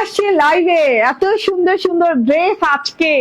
আসছে লাইভে, এত সুন্দর সুন্দর ড্রেস আজকে,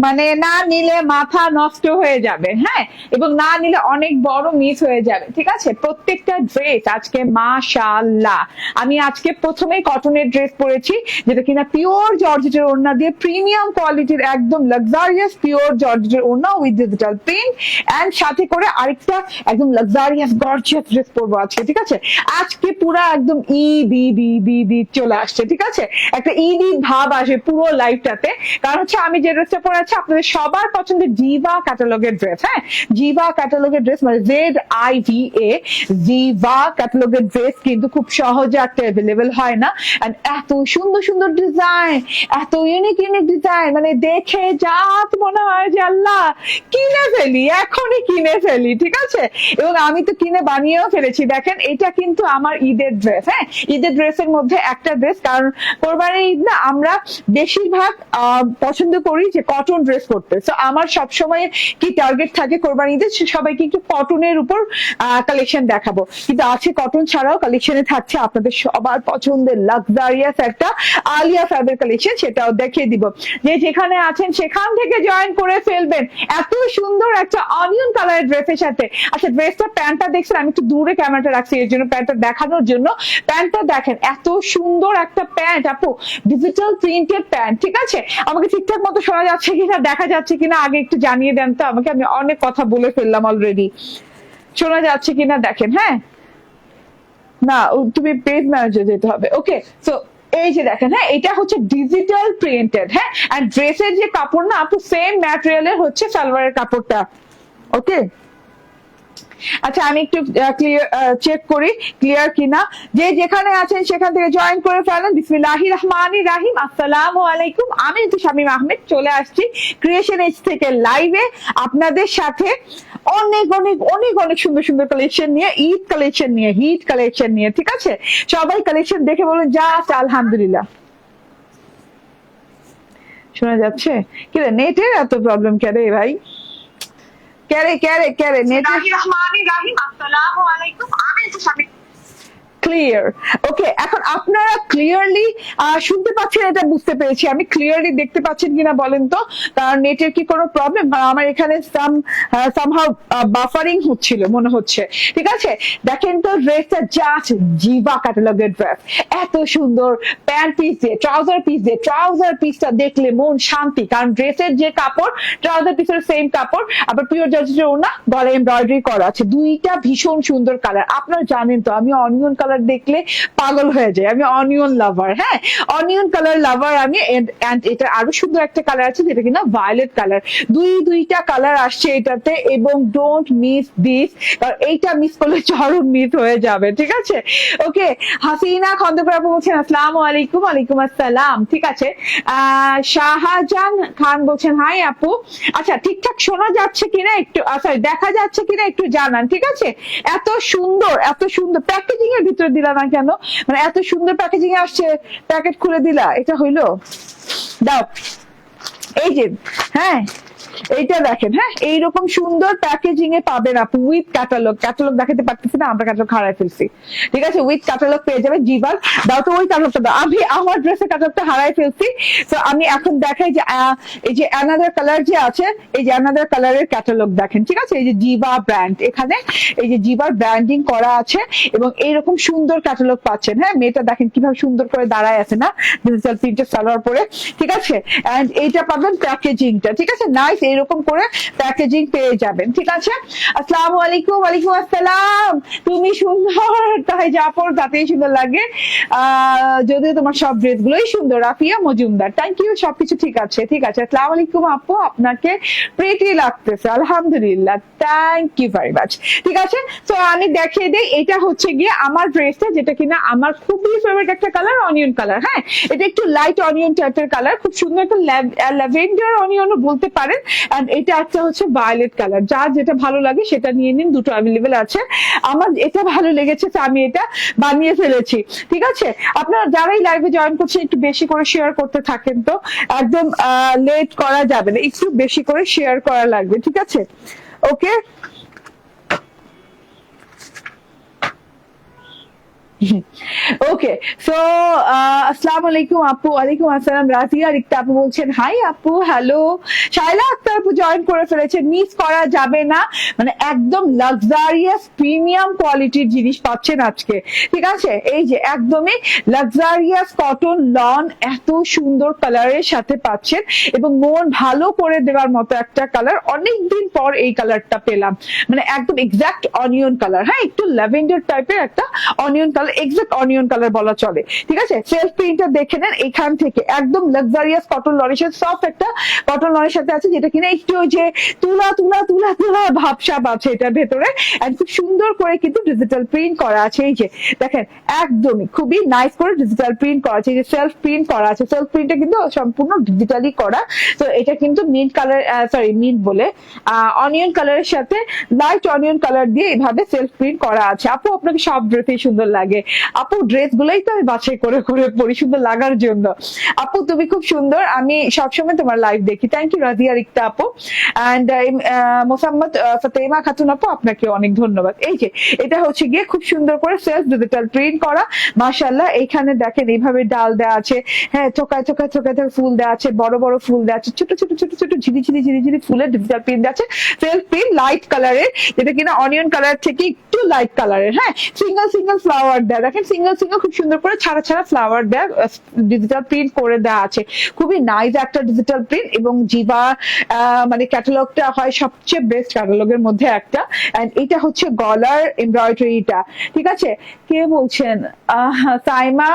মানে না নিলে মাথা নষ্ট হয়ে যাবে, হ্যাঁ, এবং না নিলে অনেক বড় মিস হয়ে যাবে। ঠিক আছে, প্রত্যেকটা ড্রেস আজকে মাশাআল্লাহ। আমি আজকে প্রথমেই কটনের ড্রেস পরেছি, যেটা কিনা পিওর জর্জেটের ওড়না দিয়ে প্রিমিয়াম কোয়ালিটির একদম লাক্সারিয়াস পিওর জর্জেটের ওড়না উইথ ডিজিটাল প্রিন্ট, এন্ড সাথে করে আরেকটা একদম লাক্সারিয়াস গর্জিয়াস ড্রেস পরবো আজকে। ঠিক আছে, আজকে পুরো একদম ঈদ ঈদ ঈদ ঈদ ঈদ চলে আসছে। ঠিক আছে, একটা ঈদ ঈদ ভাব আসে পুরো লাইফটাতে, কারণ হচ্ছে আমি যে ড্রেসটা পরে আছি আপনাদের সবার পছন্দের জিভা ক্যাটালগের ড্রেস। হ্যাঁ, জিভা ক্যাটালগের ড্রেস, মানে ZIVA, জিভা ক্যাটালগের ড্রেস কিন্তু খুব সহজে একটা অ্যাভেলেবেল হয় না। এন্ড এত সুন্দর সুন্দর ডিজাইন, এত ইউনিক ইউনিক ডিজাইন, মানে দেখে জাত মনে হয় যে আল্লাহ কিনে ফেলি, এখনই কিনে ফেলি। ঠিক আছে, এবং আমি তো কিনে বানিয়েও ফেলেছি। দেখেন, এটা কিন্তু আমার ঈদের ড্রেস। হ্যাঁ, ঈদের ড্রেসের মধ্যে একটা ড্রেস, কারণ কোরবানির ঈদ না আমরা বেশিরভাগ পছন্দ করি যে কটন ড্রেস পরতে। তো আমার সবসময় কি টার্গেট থাকে কোরবানি ঈদে সবাইকে একটু কটনের উপর কালেকশন দেখাবো, কিন্তু আছে কটন ছাড়াও কালেকশনে থাকছে আপনাদের সবার পছন্দের লাক্সারিয়াস একটা আলিয়া ফ্যাব্রিক কালেকশন, সেটাও দেখিয়ে দিব। যে যেখানে আছেন সেখান থেকে জয়েন করে ফেলবেন। এত সুন্দর একটা অনিয়ন কালারের ড্রেসের সাথে, আচ্ছা ড্রেসটা প্যান্টটা দেখছেন, আমি একটু দূরে ক্যামেরাটা রাখছি এর জন্য, প্যান্টটা দেখানোর জন্য। প্যান্টটা দেখেন, এত সুন্দর একটা প্যান্ট আপু, ডিজিটাল প্রিন্টেড প্যান্ট। ঠিক আছে, আমাকে ঠিকঠাক মতো শোনা যাচ্ছে কিনা, দেখা যাচ্ছে কিনা আগে একটু জানিয়ে দেন তো আমাকে, আমি অনেক কথা বলে ফেললাম অলরেডি। শোনা যাচ্ছে কিনা দেখেন। হ্যাঁ, না তুমি পেজ ম্যানেজার যেতে হবে। ওকে, সো এই যে দেখেন, হ্যাঁ এটা হচ্ছে ডিজিটাল প্রিন্টেড। হ্যাঁ, এন্ড ড্রেসের যে কাপড় না আপু সেম ম্যাটেরিয়ালের হচ্ছে সালোয়ারের কাপড়টা। ওকে, আচ্ছা আমি একটু ক্লিয়ার চেক করি ক্লিয়ার কিনা। যে যেখানে আছেন সেখান থেকে জয়েন করে ফেলেন। বিসমিল্লাহির রহমানির রহিম, আসসালামু আলাইকুম। আমি তো শামীম আহমেদ চলে আসছি ক্রিয়েশন এজ থেকে লাইভে আপনাদের সাথে অনেক অনেক অনেক অনেক সুন্দর সুন্দর কালেকশন নিয়ে, ঈদ কালেকশন নিয়ে, হিট কালেকশন নিয়ে। ঠিক আছে, সবাই কালেকশন দেখে বলুন জাস্ট আলহামদুলিল্লাহ। শোনা যাচ্ছে কি রে, নেটের এত প্রবলেম কেন ভাই? ক্যারে নেটের ক্লিয়ার। ওকে, এখন আপনারা ক্লিয়ারলি শুনতে পাচ্ছেন, এটা বুঝতে পেরেছি আমি। ক্লিয়ারলি দেখতে পাচ্ছেন কিনা বলেন তো, কারণ নেটের কি কোনো প্রবলেম? আমার এখানে সামহাউ বাফারিং হচ্ছিল মনে হচ্ছে। ঠিক আছে, দেখেন তো ড্রেসটা জাস্ট জিভা ক্যাটালগের ড্রেস, এত সুন্দর প্যান্ট পিস দিয়ে, ট্রাউজার পিস দিয়ে। ট্রাউজার পিসটা দেখলে মন শান্তি, কারণ ড্রেসের যে কাপড় ট্রাউজার পিসের সেম কাপড়, আবার পিওর জর্জেটের ওড়না, গলা এমব্রয়ডারি করা আছে। দুইটা ভীষণ সুন্দর কালার। আপনারা জানেন তো আমি অনিয়ন কালার দেখলে পাগল হয়ে যায়, আমি অনিয়ন লাভার। হ্যাঁ, অনিয়ন কালার লাভার আমি। এন্ড এটা আরো সুন্দর একটা কালার আছে যেটা কিনা ভায়োলেট কালার। দুইটা কালার আসছে এটাতে, এবং ডোন্ট মিস দিস, কারণ এইটা মিস করলে চরম মিস হয়ে যাবে। ঠিক আছে, ওকে। হাসিনা খন্দকার আপু বলছেন আসসালামু আলাইকুম। ওয়ালাইকুম আসসালাম। ঠিক আছে, শাহজাহান খান বলছেন হাই আপু। আচ্ছা, ঠিকঠাক শোনা যাচ্ছে কিনা একটু, সরি দেখা যাচ্ছে কিনা একটু জানান। ঠিক আছে, এত সুন্দর প্যাকেজিং এর ভিতরে দিলা না কেন? মানে এত সুন্দর প্যাকেজিং এ আসছে, প্যাকেট খুলে দিলা, এটা হইলো? দাও, এই যে, হ্যাঁ এইটা দেখেন। হ্যাঁ, এইরকম সুন্দর প্যাকেজিং এ পাবেন আপনি উইথ ক্যাটালগ। ক্যাটালগ দেখাতে পারতেছি না, আমরা ক্যাটালগ হারাই ফেলছি। ঠিক আছে, উইথ ক্যাটালগ পেয়ে যাবেন। জিভার দাও তো ওই ক্যাটালগটা দাও। আমি আমার ড্রেসের ক্যাটালগটা হারাই ফেলছি, তো আমি এখন দেখাই যে এই যে অ্যানাদার কালার যে আছে, এই যে অ্যানাদার কালারের ক্যাটালগ দেখেন। ঠিক আছে, এই যে জিভা ব্র্যান্ড, এখানে এই যে জিভার ব্র্যান্ডিং করা আছে, এবং এইরকম সুন্দর ক্যাটালগ পাচ্ছেন। হ্যাঁ, মেয়েটা দেখেন কিভাবে সুন্দর করে দাঁড়ায় আছে না, ডিজিটাল প্রিন্টের সালোয়ার পরে। ঠিক আছে, এন্ড এইটা পাবেন প্যাকেজিংটা। ঠিক আছে, নাইস, এরকম করে প্যাকেজিং পেয়ে যাবেন। ঠিক আছে, আসসালামু আলাইকুম। ওয়ালাইকুম আসসালাম। তুমি সুন্দর, তাই জাফর তাতেই সুন্দর লাগে, যদিও তোমার সব ড্রেস গুলোই সুন্দর। রাফিয়া মজুমদার, থ্যাংক ইউ, সবকিছু ঠিক আছে। ঠিক আছে, আসসালামু আলাইকুম আপু, আপনাকে প্রিটি লাগতেছে, আলহামদুলিল্লাহ, থ্যাংক ইউ ভেরি মাচ। ঠিক আছে, তো আমি দেখিয়ে দিই, এটা হচ্ছে গিয়ে আমার ড্রেসটা, যেটা কিনা আমার খুবই ফেভারিট একটা কালার, অনিয়ন কালার। হ্যাঁ, এটা একটু লাইট অনিয়ন টাইপের কালার, খুব সুন্দর একটা ল্যাভেন্ডার অনিয়নও বলতে পারেন। এন্ড এটা একটা হচ্ছে ভায়োলেট কালার। যার যেটা ভালো লাগে সেটা নিয়ে নিন, দুটো অ্যাভেলেবেল আছে। আমার এটা ভালো লেগেছে, তো আমি এটা বানিয়ে ফেলেছি। ঠিক আছে, আপনারা যারাই লাইভে জয়েন করছেন একটু বেশি করে শেয়ার করতে থাকেন, তো একদম লেট করা যাবে না, একটু বেশি করে শেয়ার করা লাগবে। ঠিক আছে, ওকে। ওকে, সো আসসালামু আলাইকুম আপু। ওয়ালাইকুম আসসালাম। রাজিয়া রিক্তা আপু বলছেন হাই আপু, হ্যালো। শাইলা আক্তার আপু জয়েন করে ফেলেছেন, মিস করা যাবে না, মানে একদম লাক্সারিয়াস প্রিমিয়াম কোয়ালিটির জিনিস পাচ্ছেন আজকে, ঠিক আছে? এই যে একদমই লাক্সারিয়াস কটন লন, এত সুন্দর কালারের সাথে পাচ্ছেন এবং মন ভালো করে দেওয়ার মতো একটা কালার। অনেকদিন পর এই কালারটা পেলাম, মানে একদম এক্সাক্ট অনিয়ন কালার, হ্যাঁ একটু ল্যাভেন্ডার টাইপের একটা onion colour, exact onion colour বলা চলে, ঠিক আছে? সেলফ প্রিন্টটা দেখে নেন এখান থেকে, একদম লাক্সারিয়াস কটন লনের সাথে, সফট একটা কটন লনের সাথে আছে, যেটা কিনা একটু ওই যে তুলা তুলা তুলা তুলা ভাবসাব আছে এটার ভেতরে, এন্ড খুব সুন্দর করে কিন্তু ডিজিটাল প্রিন্ট করা আছে। এই যে দেখেন একদমই খুবই নাইস করে ডিজিটাল প্রিন্ট করা আছে, এই যে সেলফ প্রিন্ট করা আছে, সেলফ প্রিন্টটা কিন্তু সম্পূর্ণ ডিজিটালি করা। তো এটা কিন্তু মিন্ট কালার, সরি মিন্ট বলে অনিয়ন কালারের সাথে লাইট অনিয়ন কালার দিয়ে এইভাবে সেলফ প্রিন্ট করা আছে। আপু আপনাকে সব ড্রেসই সুন্দর লাগে। আপু ড্রেস গুলোই তো আমি বাছাই করে করে পরি সুন্দর লাগার জন্য। আপু তুমি খুব সুন্দর, আমি সবসময় তোমার লাইভ দেখি। থ্যাংক ইউ রাজিয়া রিক্তা আপু অ্যান্ড মোসাম্মদ ফাতেমা খাতুন আপু, আপনাকে অনেক ধন্যবাদ। এই যে এটা হচ্ছে গিয়ে খুব সুন্দর করে সেলফ ডিজিটাল প্রিন্ট করা, মাশাআল্লাহ। এইখানে দেখেন এইভাবে ডাল দেওয়া আছে, হ্যাঁ থোকায় থোকায় থোকায় ফুল দেওয়া আছে, বড় বড় ফুল দেওয়া আছে, ছোট ছোট ছোট ছোট ঝিরি ঝিরি ঝিরি ফুলের ডিজিটাল প্রিন্ট দেওয়া আছে, সেলফ প্রিন্ট লাইট কালারের, যেটা কিনা অনিয়ন কালার থেকে একটু লাইট কালারের, হ্যাঁ সিঙ্গেল সিঙ্গেল ফ্লাওয়ার দেয়া, দেখেন সিঙ্গেল সিঙ্গেল খুব সুন্দর করে ছাড়া ছাড়া ফ্লাওয়ার দেয়া ডিজিটাল প্রিন্ট করে দেওয়া আছে, খুবই নাইস একটা ডিজিটাল প্রিন্ট। এবং জিবা মানে ক্যাটালগটা হয় সবচেয়ে বেস্ট ক্যাটালগের মধ্যে একটা, এন্ড এটা হচ্ছে গলার এমব্রয়ডারিটা, ঠিক আছে? কে বলছেন? সাইমা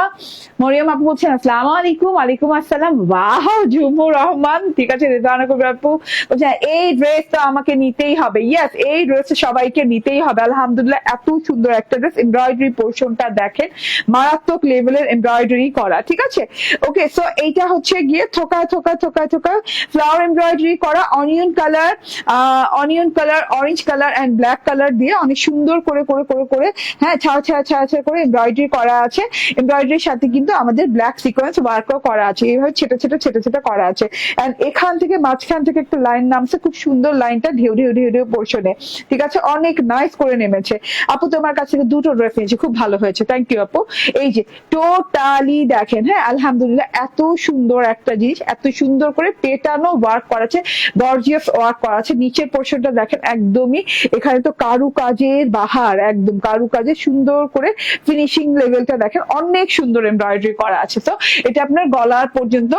মরিয়ম আপু বলছেন আসসালামু আলাইকুম। ওয়ালাইকুম আসসালাম। বাহ জুমুর রহমান, ঠিক আছে। রেজানা কবির আপু বলছেন এই ড্রেস তো আমাকে নিতেই হবে। ইয়েস, এই ড্রেস সবাইকে নিতেই হবে। আলহামদুলিল্লাহ এত সুন্দর একটা ড্রেস, এমব্রয়ডারি পোর্শনটা দেখেন মারাত্মক লেভেলের এমব্রয়ডারি করা, ঠিক আছে? ওকে, সো এইটা হচ্ছে গিয়ে থোকা থোকা থোকা থোকা ফ্লাওয়ার এমব্রয়ডারি করা, onion colour, orange colour and black colour দিয়ে অনেক সুন্দর করে করে করে করে হ্যাঁ ছাড়া ছাড়া ছাড়া ছাড়া করে এমব্রয়ডারি করা আছে। এমব্রয়ডারির সাথে কিন্তু আমাদের ব্ল্যাক সিকোয়েন্স ওয়ার্কও করা আছে, এইভাবে ছেটা ছেটা ছেটা ছেটা করা আছে। এন্ড এখান থেকে মাঝখান থেকে একটা লাইন নামছে, খুব সুন্দর লাইনটা ঢেউ ঢেউ ঢেউ ঢেউ পোর্শনে, ঠিক আছে? অনেক নাইস করে নেমেছে। আপু তোমার কাছ থেকে দুটো ড্রেস নিয়েছি, খুব ভালো হয়েছে, থ্যাংক ইউ আপু। এই যে টোটালি দেখেন, হ্যাঁ আলহামদুলিল্লাহ এত সুন্দর একটা জিনিস, এত সুন্দর করে পেটানো ওয়ার্ক করা আছে, গর্জিয়াস ওয়ার্ক করা আছে। নিচের পোর্শনটা দেখেন একদমই, এখানে তো কারু কাজের বাহার, একদম কারু কাজে সুন্দর করে ফিনিশিং লেভেলটা দেখেন, অনেক সুন্দর এমব্রয়ডারি করা আছে। তো এটা আপনার গলার পর্যন্ত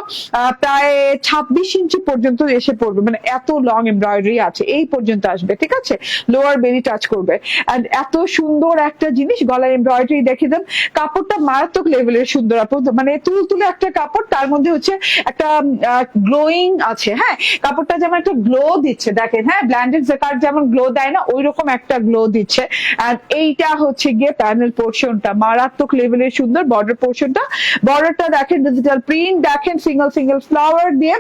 প্রায় 26 ইঞ্চি পর্যন্ত এসে পড়বে, মানে এত লং এমব্রয়ডারি আছে, এই পর্যন্ত আসবে, ঠিক আছে? লোয়ার বেরি টাচ করবে। এন্ড এত সুন্দর একটা জিনিস, গলার এমব্রয়ডারি দেখে দেন, কাপড়টা মারাত্মক লেভেলের সুন্দর আপু, মানে তুলতুলে একটা কাপড়, তার মধ্যে হচ্ছে একটা গ্লোয়িং আছে, হ্যাঁ কাপড়টা যেমন একটা গ্লো দিচ্ছে দেখেন, হ্যাঁ ব্ল্যান্ডেড জেকার্ড যেমন গ্লো দেয় না, ওই রকম একটা গ্লো দিচ্ছে। এন্ড এইটা হচ্ছে গিয়ে প্যানেল পোর্শনটা মারাত্মক লেভেলের সুন্দর, বর্ডার পোর্শনটা, বর্ডারটা দেখেন ডিজিটাল প্রিন্ট দেখেন, সিঙ্গেল সিঙ্গেল ফ্লাওয়ার দিয়ে,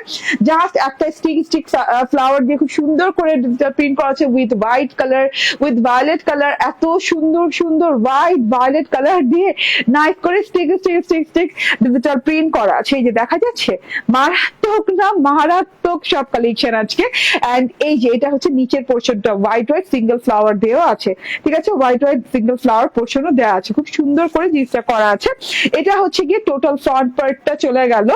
জাস্ট একটা স্টিক স্টিক ফ্লাওয়ার দিয়ে খুব সুন্দর করে ডিজিটাল প্রিন্ট করা আছে, with white colour, with violet colour, এত সুন্দর সুন্দর হোয়াইট ভায়োলেট কালার দিয়ে নাইস করে stick stick stick stick digital print করা আছে। এই যে দেখা যাচ্ছে, মারাত্মক না মারাত্মক সব কালেকশন আজকে। এন্ড এই যে এটা হচ্ছে নিচের পোর্শনটা, হোয়াইট হোয়াইট সিঙ্গেল ফ্লাওয়ার দিয়েও আছে, ঠিক আছে? হোয়াইট হোয়াইট সিঙ্গেল ফ্লাওয়ার পোর্শনও দেওয়া আছে, খুব সুন্দর করে জিনিসটা করা আছে। এটা হচ্ছে গিয়ে টোটাল ফ্রন্ট পার্টটা চলে গেল,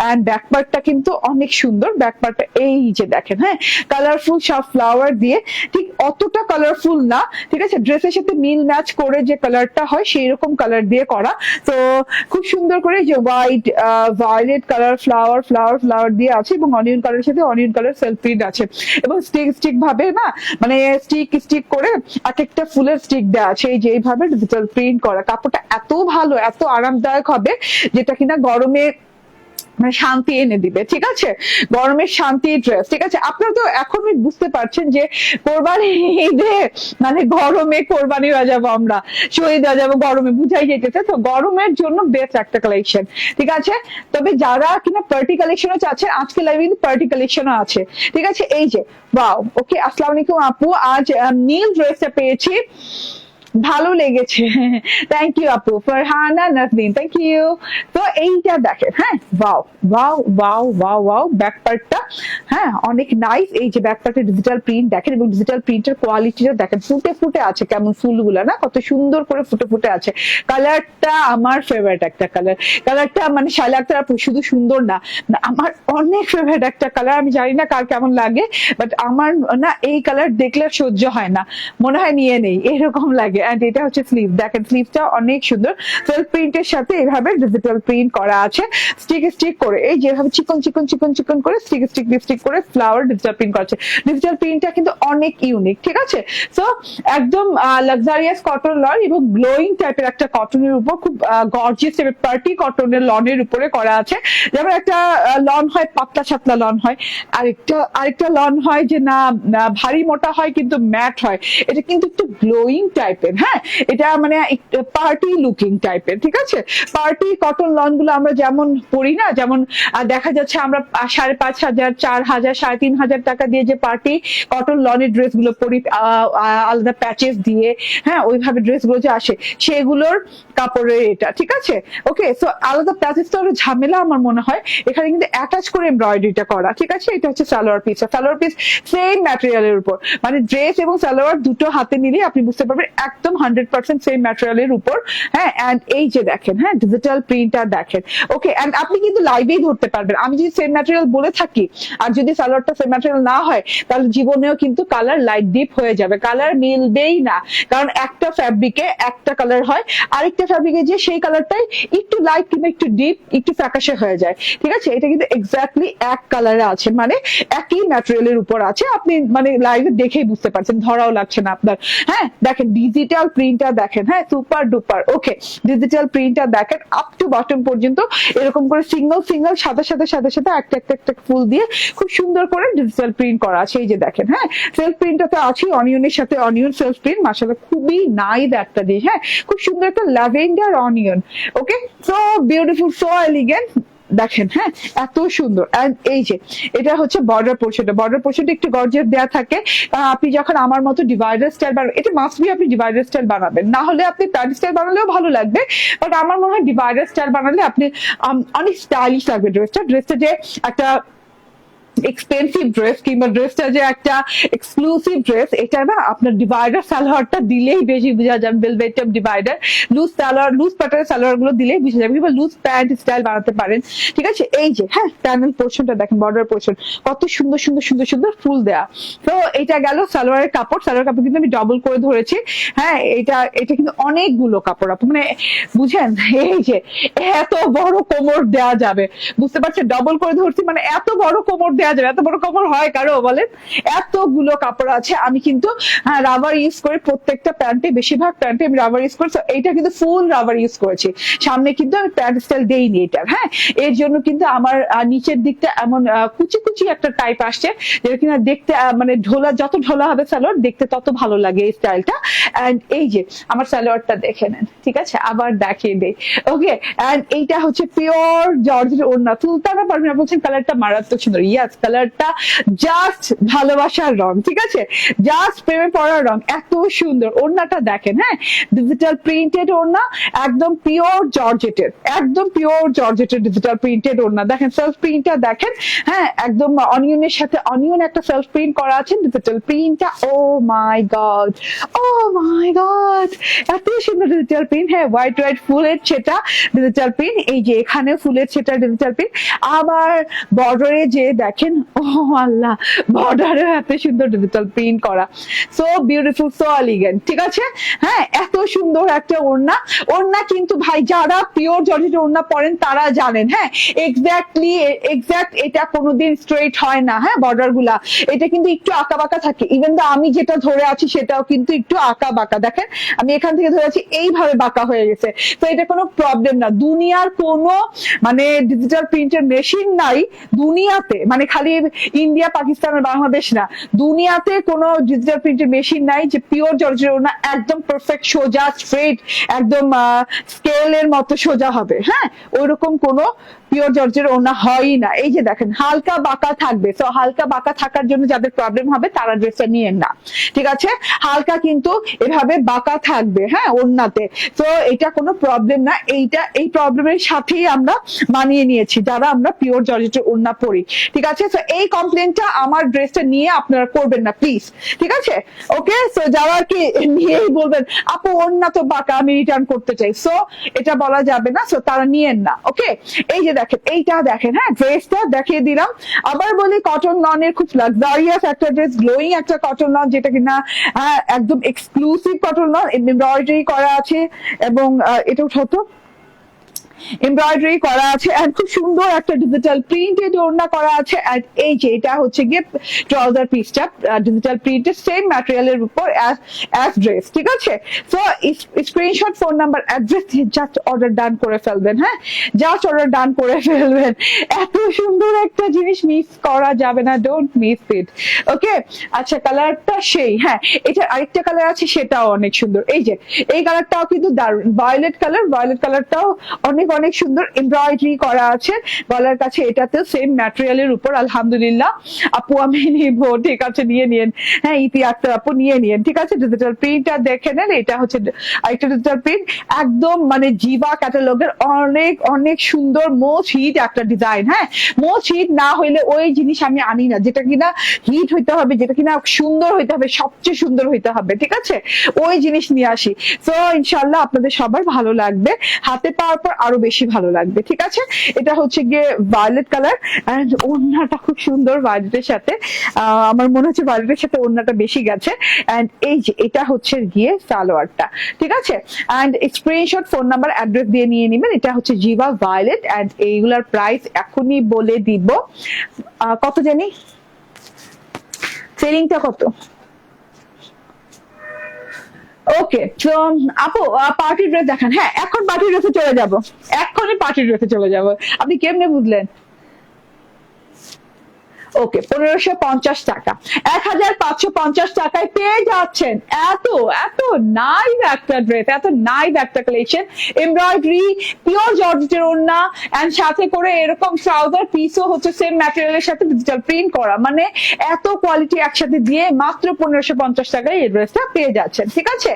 এন্ড ব্যাক পার্টটা কিন্তু অনেক সুন্দর। ব্যাক পার্টটা এই যে দেখেন, হ্যাঁ কালারফুল সব ফ্লাওয়ার দিয়ে, ঠিক অতটা কালারফুল না, ঠিক আছে? ড্রেসের সাথে মিল ম্যাচ করে যে কালারটা হয় সেই রকম কালার দিয়ে করা। তো খুব সুন্দর করে যে white violet colour flower flower flower দিয়ে আছে, এবং অনিয়ন কালারের সাথে অনিয়ন কালার সেলফ প্রিন্ট আছে, এবং স্টিক স্টিক ভাবে না, মানে স্টিক স্টিক করে এক একটা ফুলের স্টিক দেওয়া আছে, এই যে এইভাবে ডিজিটাল প্রিন্ট করা। কাপড়টা এত ভালো, এত আরামদায়ক হবে, যেটা কিনা গরমে মানে শান্তি এনে দিবে, ঠিক আছে? গরমের শান্তি ড্রেস, ঠিক আছে? আপনারা তো এখনই বুঝতে পারছেন যে কোরবানি ঈদে মানে গরমে কোরবানি হয়ে যাবো, আমরা শহীদ হয়ে যাবো গরমে, বুঝাই যেতেছে। তো গরমের জন্য বেস্ট একটা কালেকশন, ঠিক আছে? তবে যারা কিনা পার্টি কালেকশনও চাচ্ছেন, আজকে লাইভে কিন্তু পার্টি কালেকশনও আছে, ঠিক আছে? এই যে ওয়াও, ওকে আসসালামু আলাইকুম আপু, আজ নীল ড্রেসটা পেয়েছি, ভালো লেগেছে। থ্যাংক ইউ আপু। Farhana Nazneen, thank you. তো এইটা দেখেন, হ্যাঁ, wow wow wow wow wow, back পার্টটা হ্যাঁ অনেক নাইস। এই যে ব্যাক পার্টের ডিজিটাল প্রিন্ট দেখেন, এবং ডিজিটাল প্রিন্টের কোয়ালিটিটা দেখেন, ফুটে ফুটে আছে কেমন ফুলগুলা না, কত সুন্দর করে ফুটে ফুটে আছে। কালারটা আমার ফেভারিট একটা কালার। কালারটা মানে শায়লা আক্তার আপু শুধু সুন্দর না, আমার অনেক ফেভারিট একটা কালার। আমি জানি না কার কেমন লাগে, বাট আমার না এই কালার দেখলে আর সহ্য হয় না, মনে হয় নিয়ে নেই এরকম লাগে। এন্ড এটা হচ্ছে স্লিভ, দেখেন স্লিভটা অনেক সুন্দর, সেলফ প্রিন্টের সাথে এভাবে ডিজিটাল প্রিন্ট করা আছে, স্টিক স্টিক করে, এই যেভাবে চিকন চিকন চিকন চিকন করে স্টিক স্টিক স্টিক করে ফ্লাওয়ার ডিজিটাল প্রিন্ট করা আছে। ডিজিটাল প্রিন্টটা কিন্তু অনেক ইউনিক, ঠিক আছে। সো একদম লাক্সারিয়াস কটন লন এবং গ্লোয়িং টাইপের একটা কটনের উপর, খুব গর্জিয়াস টাইপের পার্টি কটনের লনের উপরে করা আছে। যেমন একটা লন হয় পাতলা ছাতলা লন হয়, আরেকটা লন হয় যে না ভারী মোটা হয় কিন্তু ম্যাট হয়, এটা কিন্তু একটু গ্লোয়িং টাইপের। হ্যাঁ, এটা মানে পার্টি লুকিং টাইপের, ঠিক আছে। পার্টি কটন লন গুলো আমরা যেমন পরি না, যেমন দেখা যাচ্ছে আমরা 5,500, 4,000, 3,500 টাকা দিয়ে যে পার্টি কটন লনের ড্রেস গুলো পরি, আলাদা প্যাচেস দিয়ে, হ্যাঁ ওইভাবে ড্রেস গুলো যে আসে সেগুলোর কাপড়ের এটা, ঠিক আছে। ওকে, সো আলাদা প্যাচেস তো ঝামেলা আমার মনে হয়, এখানে কিন্তু অ্যাটাচ করে এমব্রয়ডারিটা করা, ঠিক আছে। এটা হচ্ছে salwar piece, salwar piece same ম্যাটেরিয়ালের উপর, মানে ড্রেস এবং সালোয়ার দুটো হাতে নিলে আপনি বুঝতে পারবেন একদম 100% সেম ম্যাটেরিয়ালের উপর। হ্যাঁ, এন্ড এই যে দেখেন, হ্যাঁ ডিজিটাল প্রিন্টটা দেখেন। ওকে, এন্ড আপনি কিন্তু লাইভেই ধরতে পারবেন, আমি যদি সেম ম্যাটেরিয়াল বলে থাকি আর যদি সালোয়ারটা সেম ম্যাটেরিয়াল না হয়, তাহলে জীবনেও কিন্তু কালার লাইট ডিপ হয়ে যাবে, কালার মিলবেই না। কারণ একটা ফ্যাব্রিকে একটা কালার হয়, আরেকটা ফ্যাব্রিকে যে সেই কালারটাই একটু লাইট কিংবা একটু ডিপ একটু ফ্যাকাশে হয়ে যায়, ঠিক আছে। এটা কিন্তু এক্স্যাক্টলি এক কালারে আছে, মানে একই ম্যাটেরিয়ালের উপর আছে, আপনি মানে লাইভে দেখেই বুঝতে পারছেন, ধরাও লাগছে না আপনার। হ্যাঁ দেখেন ডিজিটাল প্রিন্টটা দেখেন, হ্যাঁ সুপার ডুপার। ওকে, ডিজিটাল প্রিন্টটা দেখেন আপ টু বটম পর্যন্ত এরকম করে সিঙ্গেল সিঙ্গেল সাথে সাথে সাথে সাথে একটা একটা একটা ফুল দিয়ে খুব সুন্দর করে ডিজিটাল প্রিন্ট করা আছে। এই যে দেখেন, হ্যাঁ সেলফ প্রিন্টটা তো আছে, অনিয়নের সাথে অনিয়ন সেলফ প্রিন্ট, মাশাআল্লাহ খুবই নাইস একটা জিনিস। হ্যাঁ, খুব সুন্দর একটা ল্যাভেন্ডার অনিয়ন। ওকে, সো বিউটিফুল, সো এলিগেন্ট, দেখেন হ্যাঁ এত সুন্দর। এন্ড এই যে এটা হচ্ছে বর্ডার পোর্শনটা, বর্ডার পোর্শনটা একটু গর্জিয়াস দেওয়া থাকে। আপনি যখন আমার মতো ডিভাইডার স্টাইল বানাবেন, এটা মাস্ট বি আপনি ডিভাইডার স্টাইল বানাবেন, না হলে আপনি প্যান্ট স্টাইল বানালেও ভালো লাগবে, বাট আমার মনে হয় ডিভাইডার স্টাইল বানালে আপনি অনেক স্টাইলিশ লাগবে ড্রেসটা যে একটা এক্সপেন্সিভ ড্রেস কিংবা ড্রেসটা যে একটা এক্সক্লুসিভ ড্রেস, এটা না আপনার ডিভাইডার সালোয়ারটা দিলেই বেশি বোঝা যাবে। Velvet divider loose salwar, loose প্যাটার্নের সালোয়ার গুলো দিলেই বুঝা যাবে, কিংবা লুজ প্যান্ট স্টাইল বানাতে পারেন, ঠিক আছে। এই যে হ্যাঁ প্যানেল পোর্শনটা দেখেন, বর্ডার পোর্শন কত সুন্দর সুন্দর সুন্দর সুন্দর ফুল দেয়া। তো এটা গেল সালোয়ারের কাপড়, সালোয়ার কাপড় কিন্তু আমি ডবল করে ধরেছি। হ্যাঁ, এটা কিন্তু অনেকগুলো কাপড়, আপনি মানে বুঝেন, এই যে এত বড় কোমর দেওয়া যাবে, বুঝতে পারছেন, ডবল করে ধরছি মানে এত বড় কোমর দেওয়া যাবে। এত বড় কাপড় হয় কারো বলেন? এতগুলো কাপড় আছে। আমি কিন্তু রাবার ইউজ করে প্রত্যেকটা প্যান্টে, বেশিরভাগ প্যান্টে আমি রাবার ইউজ করেছি। এইটা কিন্তু ফুল রাবার ইউজ করেছি, সামনে কিন্তু আমি প্যান্ট স্টাইল দেইনি এটা। হ্যাঁ, এর জন্য কিন্তু আমার নিচের দিকটা এমন কুচি কুচি একটা টাইপ আসছে, যেটা কিনা দেখতে মানে ঢোলা, যত ঢোলা হবে সালোয়ার দেখতে তত ভালো লাগে এই স্টাইলটা। এন্ড এই যে আমার সালোয়ারটা দেখে নেন, ঠিক আছে, আবার দেখিয়ে দেই। ওকে, এন্ড এইটা হচ্ছে পিওর জর্জেট ওড়না। সুলতানা পারভিনা বলছেন কালারটা মারাত্মক সুন্দর। ইয়াস, কালারটা জাস্ট ভালোবাসার রং, ঠিক আছে, জাস্ট প্রেমে পড়ার রং, এত সুন্দর। ওড়নাটা দেখেন, হ্যাঁ ডিজিটাল প্রিন্টেড ওড়না, একদম পিওর জর্জেটের, একদম পিওর জর্জেটের ডিজিটাল প্রিন্টেড ওড়না। দেখেন সেলফ প্রিন্টটা দেখেন, হ্যাঁ একদম অনিয়নের সাথে অনিয়ন একটা সেলফ প্রিন্ট করা আছে, ডিজিটাল প্রিন্টটা ও মাই গড, ও মাই গড, এত সুন্দর ডিজিটাল প্রিন্ট। হ্যাঁ, হোয়াইট হোয়াইট ফুলের ছেটা ডিজিটাল প্রিন্ট, এই যে এখানে ফুলের ছেটা ডিজিটাল প্রিন্ট। আবার বর্ডারে যে দেখেন, ও আল্লাহ, বর্ডারে এত সুন্দর ডিজিটাল প্রিন্ট করা, সো বিউটিফুল, সো এলিগেন্ট, ঠিক আছে। হ্যাঁ, এত সুন্দর একটা ওড়না। ওড়না কিন্তু ভাই যারা পিওর জর্জেট ওড়না পরেন তারা জানেন, হ্যাঁ এক্স্যাক্টলি এক্স্যাক্ট, এটা কোনোদিন স্ট্রেট হয় না। হ্যাঁ, বর্ডার গুলা এটা কিন্তু একটু আঁকা বাঁকা থাকে, ইভেন দা আমি যেটা ধরে আছি সেটাও কিন্তু একটু আঁকা বাঁকা। দেখেন আমি এখান থেকে ধরে আছি, এইভাবে বাঁকা হয়ে গেছে, তো এটা কোনো প্রবলেম না। দুনিয়ার কোনো মানে ডিজিটাল প্রিন্টের মেশিন নাই দুনিয়াতে, মানে খালি ইন্ডিয়া, পাকিস্তান আর বাংলাদেশ না, দুনিয়াতে কোনো ডিজিটাল প্রিন্টের মেশিন নাই যে পিওর জর্জের ওড়না একদম পারফেক্ট সোজা স্ট্রেট একদম স্কেলের মতো সোজা হবে। হ্যাঁ, ওইরকম কোনো পিওর জর্জের ওড়না হয়ই না। এই যে দেখেন হালকা বাঁকা থাকবে, তো হালকা বাঁকা থাকার জন্য যাদের প্রবলেম হবে তারা ড্রেসটা নিয়েন না, ঠিক আছে? হালকা কিন্তু এভাবে বাঁকা থাকবে হ্যাঁ ওড়নাতে, তো এটা কোনো প্রবলেম না। এই প্রবলেমের সাথেই আমরা মানিয়ে নিয়েছি যারা আমরা পিওর জর্জেটের ওড়না পরি, ঠিক আছে? তো এই কমপ্লেনটা আমার ড্রেসটা নিয়ে আপনারা করবেন না প্লিজ, ঠিক আছে? ওকে, সো যারা কি নিয়েই বলবেন আপু ওড়না তো বাঁকা, আমি রিটার্ন করতে চাই, সো এটা বলা যাবে না, সো তারা নিয়েন না। ওকে, এই যে দেখেন এইটা দেখেন, হ্যাঁ ড্রেসটা দেখিয়ে দিলাম। আবার বলি কটন লনের খুব লাক্সারিয়াস একটা ড্রেস, গ্লোয়িং একটা কটন লন, যেটা কিনা একদম এক্সক্লুসিভ কটন লন, এমব্রয়ডারি করা আছে এবং এটা হতো এমব্রয়ডারি করা আছে এন্ড খুব সুন্দর একটা ডিজিটাল প্রিন্টেড ওড়না করা আছে। এন্ড এই যে এটা হচ্ছে গিয়ে ট্রাউজার পিসটা ডিজিটাল প্রিন্টেড সেম ম্যাটেরিয়ালের উপর অ্যাজ ড্রেস, ঠিক আছে? So screenshot, phone number, address দিয়ে জাস্ট অর্ডার ডান করে ফেলবেন। হ্যাঁ, জাস্ট অর্ডার ডান করে ফেলবেন, এত সুন্দর একটা জিনিস মিস করা যাবে না, ডোন্ট মিস ইট। ওকে, আচ্ছা কালারটা সেই, হ্যাঁ এটা আরেকটা কালার আছে সেটাও অনেক সুন্দর। এই যে এই কালারটাও কিন্তু দারুণ, ভায়োলেট কালার, ভায়োলেট কালারটাও অনেক অনেক সুন্দর এমব্রয়ডারি করা আছে গলার কাছে, এটাতে সেম ম্যাটেরিয়ালের উপর। আলহামদুলিল্লাহ আপু আমি নিব, ঠিক আছে নিয়ে নিন। হ্যাঁ ইতি আক্তার আপু নিয়ে নিন, ঠিক আছে? ডিজিটাল প্রিন্টটা দেখে নেন, এটা হচ্ছে আরেকটা ডিজিটাল প্রিন্ট, একদম মানে জিবা ক্যাটালগের অনেক অনেক সুন্দর মোস্ট হিট একটা ডিজাইন। হ্যাঁ, মোস্ট হিট না হইলে ওই জিনিস আমি আনি না, যেটা কিনা হিট হইতে হবে, যেটা কিনা সুন্দর হইতে হবে, সবচেয়ে সুন্দর হইতে হবে, ঠিক আছে? ওই জিনিস নিয়ে আসি। তো ইনশাল্লাহ আপনাদের সবার ভালো লাগবে, হাতে পাওয়ার পর আরো বেশি ভালো লাগবে, ঠিক আছে? এটা হচ্ছে গিয়ে ভায়োলেট কালার এন্ড ওড়নাটা খুব সুন্দর ভায়োলেটের সাথে, আমার মনে হচ্ছে ভায়োলেটের সাথে ওড়নাটা বেশি গেছে। এন্ড এই যে এটা হচ্ছে গিয়ে সালোয়ারটা, ঠিক আছে? And screenshot, phone number, address দিয়ে নিয়ে নেবেন। এটা হচ্ছে জিবা ভায়োলেট এন্ড এইগুলার প্রাইস এখনই বলে দিব। কত জানি সেলিংটা কত? ওকে, তো আপু পার্টি ড্রেস দেখান। হ্যাঁ এখন পার্টি ড্রেসে চলে যাব, এখনই পার্টি ড্রেসে চলে যাব। আপনি কেমনে বুঝলেন? ওকে, 1550 টাকা, 1550 টাকায় পেয়ে যাচ্ছেন এত এত নাইস একটা ড্রেস, এত নাইস একটা কালেকশন, এমব্রয়ডারি, পিওর জর্জেটের ওড়না এন্ড সাথে করে এরকম ট্রাউজার পিসও হচ্ছে সেম ম্যাটেরিয়ালের সাথে ডিজিটাল প্রিন্ট করা, মানে এত কোয়ালিটি একসাথে দিয়ে মাত্র 1550 টাকায় এই ড্রেসটা পেয়ে যাচ্ছেন, ঠিক আছে?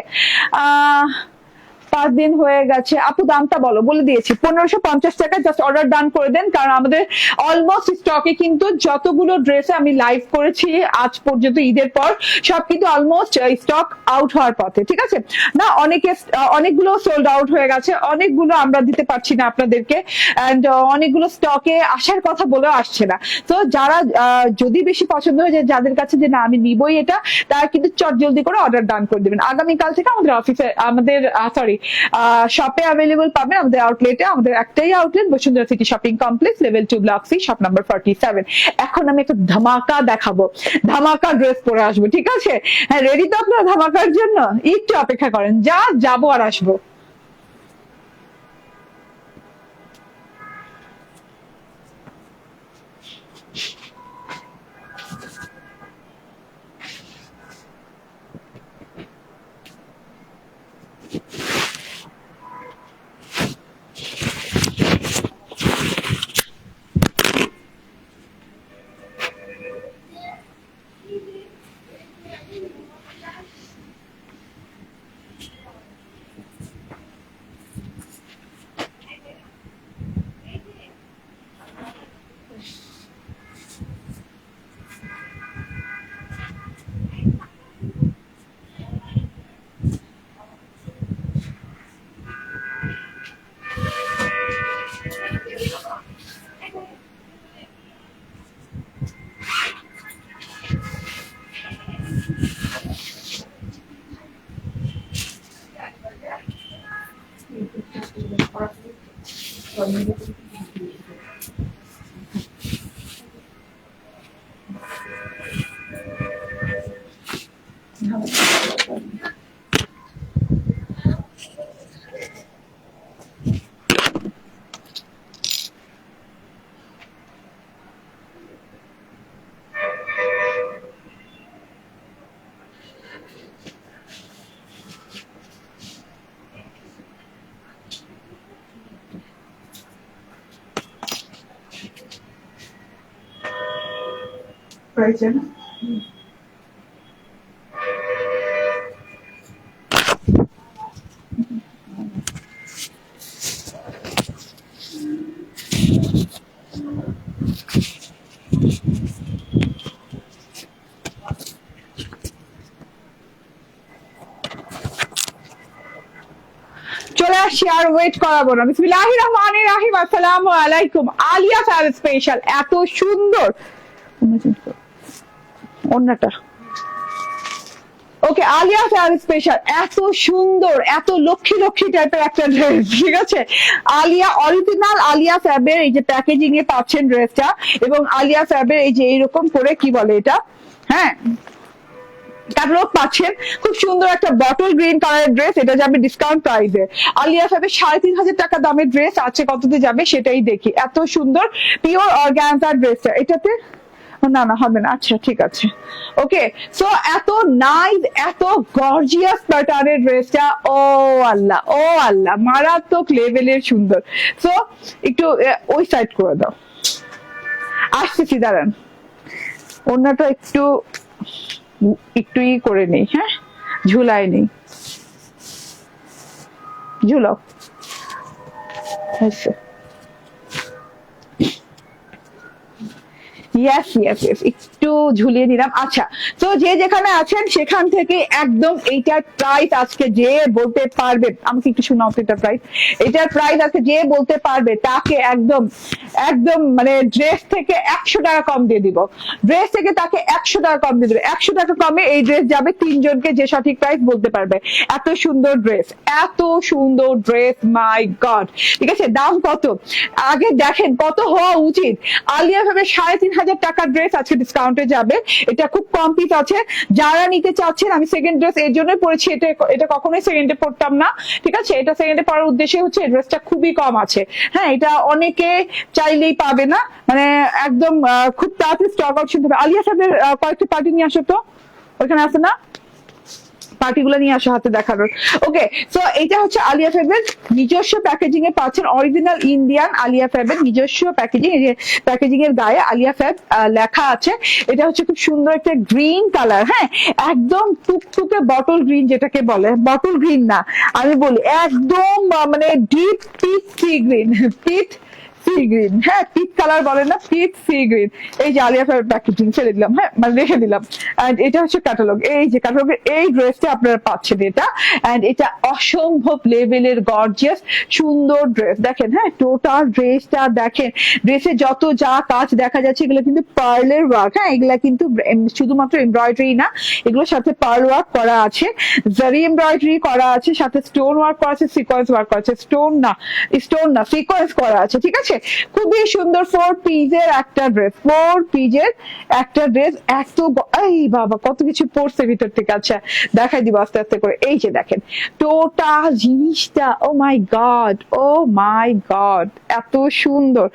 5 দিন হয়ে গেছে আপু, দামটা বলো, বলে দিয়েছি 1550 টাকা, জাস্ট অর্ডার ডান করে দেন। কারণ আমাদের অলমোস্ট স্টকে কিন্তু যতগুলো ড্রেসে আমি লাইভ করেছি আজ পর্যন্ত ঈদের পর সব কিন্তু অলমোস্ট স্টক আউট হওয়ার পথে, ঠিক আছে? না অনেকগুলো সোল্ড আউট হয়ে গেছে, অনেকগুলো আমরা দিতে পারছি না আপনাদেরকে, এন্ড অনেকগুলো স্টকে আসার কথা বলেও আসছে না। তো যারা যদি বেশি পছন্দ হয়ে যায় যাদের কাছে যে না আমি নিবই এটা, তারা কিন্তু চট জলদি করে অর্ডার ডান করে দিবেন। আগামীকাল থেকে আমাদের অফিসে আমাদের সরি শপে অ্যাভেলেবল পাবেন, আমাদের আউটলেটে। আমাদের একটাই outlet, Bashundhara city shopping complex, level 2 block C, shop number 47। এখন আমি একটা ধামাকা দেখাবো, ধামাকা ড্রেস পরে আসবো, ঠিক আছে? হ্যাঁ রেডি তো আপনারা ধামাকার জন্য? একটু অপেক্ষা করেন, যাবো আর আসবো। প্রাইস না। চলে আসছি, আর ওয়েট করাবো না। বিসমিল্লাহির রহমানির রহিম। আসসালামু আলাইকুম। আলিয়া ফ্যাশন স্পেশাল, এত সুন্দর অন্যটা। ওকে, আলিয়া ফ্যাশন স্পেশাল, এত সুন্দর, এত লক্ষ্মী লক্ষ্মী টাইপের একটা ড্রেস, ঠিক আছে। আলিয়া অরিজিনাল আলিয়া ফ্যাবের এই যে প্যাকেজিং এ পাচ্ছেন ড্রেসটা, এবং আলিয়া ফ্যাবের এই যে এইরকম করে কি বলে এটা, হ্যাঁ ক্যাটালগ পাচ্ছেন। খুব সুন্দর একটা বটল গ্রিন কালারের ড্রেস, এটা যাবে ডিসকাউন্ট প্রাইসে। আলিয়া ফ্যাবের 3,500 টাকা দামের ড্রেস আছে, কততে যাবে সেটাই দেখি। এত সুন্দর পিওর অর্গানজার ড্রেসটা, এটাতে না না হবে না, আচ্ছা ঠিক আছে। ওকে, সো এত নাইস, এত গর্জিয়াস প্যাটার্নের ড্রেসটা, ও আল্লাহ ও আল্লাহ, মারাত্মক লেভেলের সুন্দর। সো একটু ওই সাইড করে দাও, আসতেছি দাঁড়ান, অন্যটা একটু একটু ই করে নেই, হ্যাঁ ঝুলাই নেই, ঝুলাও হয়েছে। ইয়েস ইয়েস ইয়েস, একটু ঝুলিয়ে দিলাম। আচ্ছা, তো যে যেখানে আছেন সেখান থেকে একদম এইটার প্রাইস আজকে যে বলতে পারবে, আমাকে একটু শোনাও তো এটার প্রাইস। এটার প্রাইস আজকে যে বলতে পারবে তাকে একদম একদম মানে ড্রেস থেকে 100 টাকা কম দিয়ে দিব। ড্রেস থেকে তাকে 100 টাকা কম দিয়ে দিবে। 100 টাকা কমে এই ড্রেস যাবে 3 জনকে, যে সঠিক প্রাইস বলতে পারবে। এত সুন্দর ড্রেস, এত সুন্দর ড্রেস, মাই গড। ঠিক আছে, দাম কত আগে দেখেন, কত হওয়া উচিত। আলিয়া ভাবে 3,500 টাকার ড্রেস আজকে ডিসকাউন্টে যাবে। এটা খুব কম পিস আছে, যারা নিতে চাচ্ছেন। আমি সেকেন্ড ড্রেস এর জন্য পরেছি, এটা কখনোই সেকেন্ডে পরতাম না, ঠিক আছে। এটা সেকেন্ডে পরার উদ্দেশ্য হচ্ছে এই ড্রেসটা খুবই কম আছে, হ্যাঁ এটা অনেকে চাইলেই পাবে না, মানে একদম খুব তাড়াতাড়ি স্টক আউট শুনতে হবে। আলিয়া সাহেবের কয়েকটি পার্টি নিয়ে আসো তো, ওইখানে আছে না, পার্টিগুলো নিয়ে আসা হাতে দেখানোর। ওকে, সো এটা হচ্ছে আলিয়া ফ্যাবের নিজস্ব প্যাকেজিং এ পাচ্ছেন, অরিজিনাল ইন্ডিয়ান আলিয়া ফ্যাবের নিজস্ব প্যাকেজিং। এই যে প্যাকেজিং এর গায়ে আলিয়া ফ্যাব লেখা আছে। এটা হচ্ছে খুব সুন্দর একটা গ্রিন কালার, হ্যাঁ একদম টুকটুকে বটল গ্রিন, যেটাকে বলে বটল গ্রিন না, আমি বলি একদম মানে deep peach sea green, peach sea green, হ্যাঁ পিচ কালার বলে না, পিচ সি গ্রিন। এই যে আলিয়া ফ্যাবের প্যাকেজিং ছেড়ে দিলাম, হ্যাঁ মানে রেখে দিলাম। এন্ড এটা হচ্ছে ক্যাটালগ, এই যে ক্যাটালগের এই ড্রেসটা আপনারা পাচ্ছেন এটা। এন্ড এটা অসম্ভব লেভেলের গর্জিয়াস সুন্দর ড্রেস, দেখেন হ্যাঁ টোটাল ড্রেসটা দেখেন। ড্রেসে যত যা কাজ দেখা যাচ্ছে এগুলো কিন্তু পার্লের ওয়ার্ক, হ্যাঁ এগুলা কিন্তু শুধুমাত্র এমব্রয়ডারি না, এগুলোর সাথে পার্ল ওয়ার্ক করা আছে, জারি এমব্রয়ডারি করা আছে, সাথে স্টোন ওয়ার্ক করা আছে, সিকোয়েন্স ওয়ার্ক করা আছে, স্টোন না সিকোয়েন্স করা আছে, ঠিক আছে। খুবই সুন্দর 4 পিসের একটা ড্রেস, 4 পিসের একটা ড্রেস। এত এই বাবা কত কিছু পড়ছে ভিতর থেকে। আচ্ছা দেখাই দিব আস্তে আস্তে করে। এই যে দেখেন টোটাল জিনিসটা, ও মাই গড, ও মাই গড, এত সুন্দর,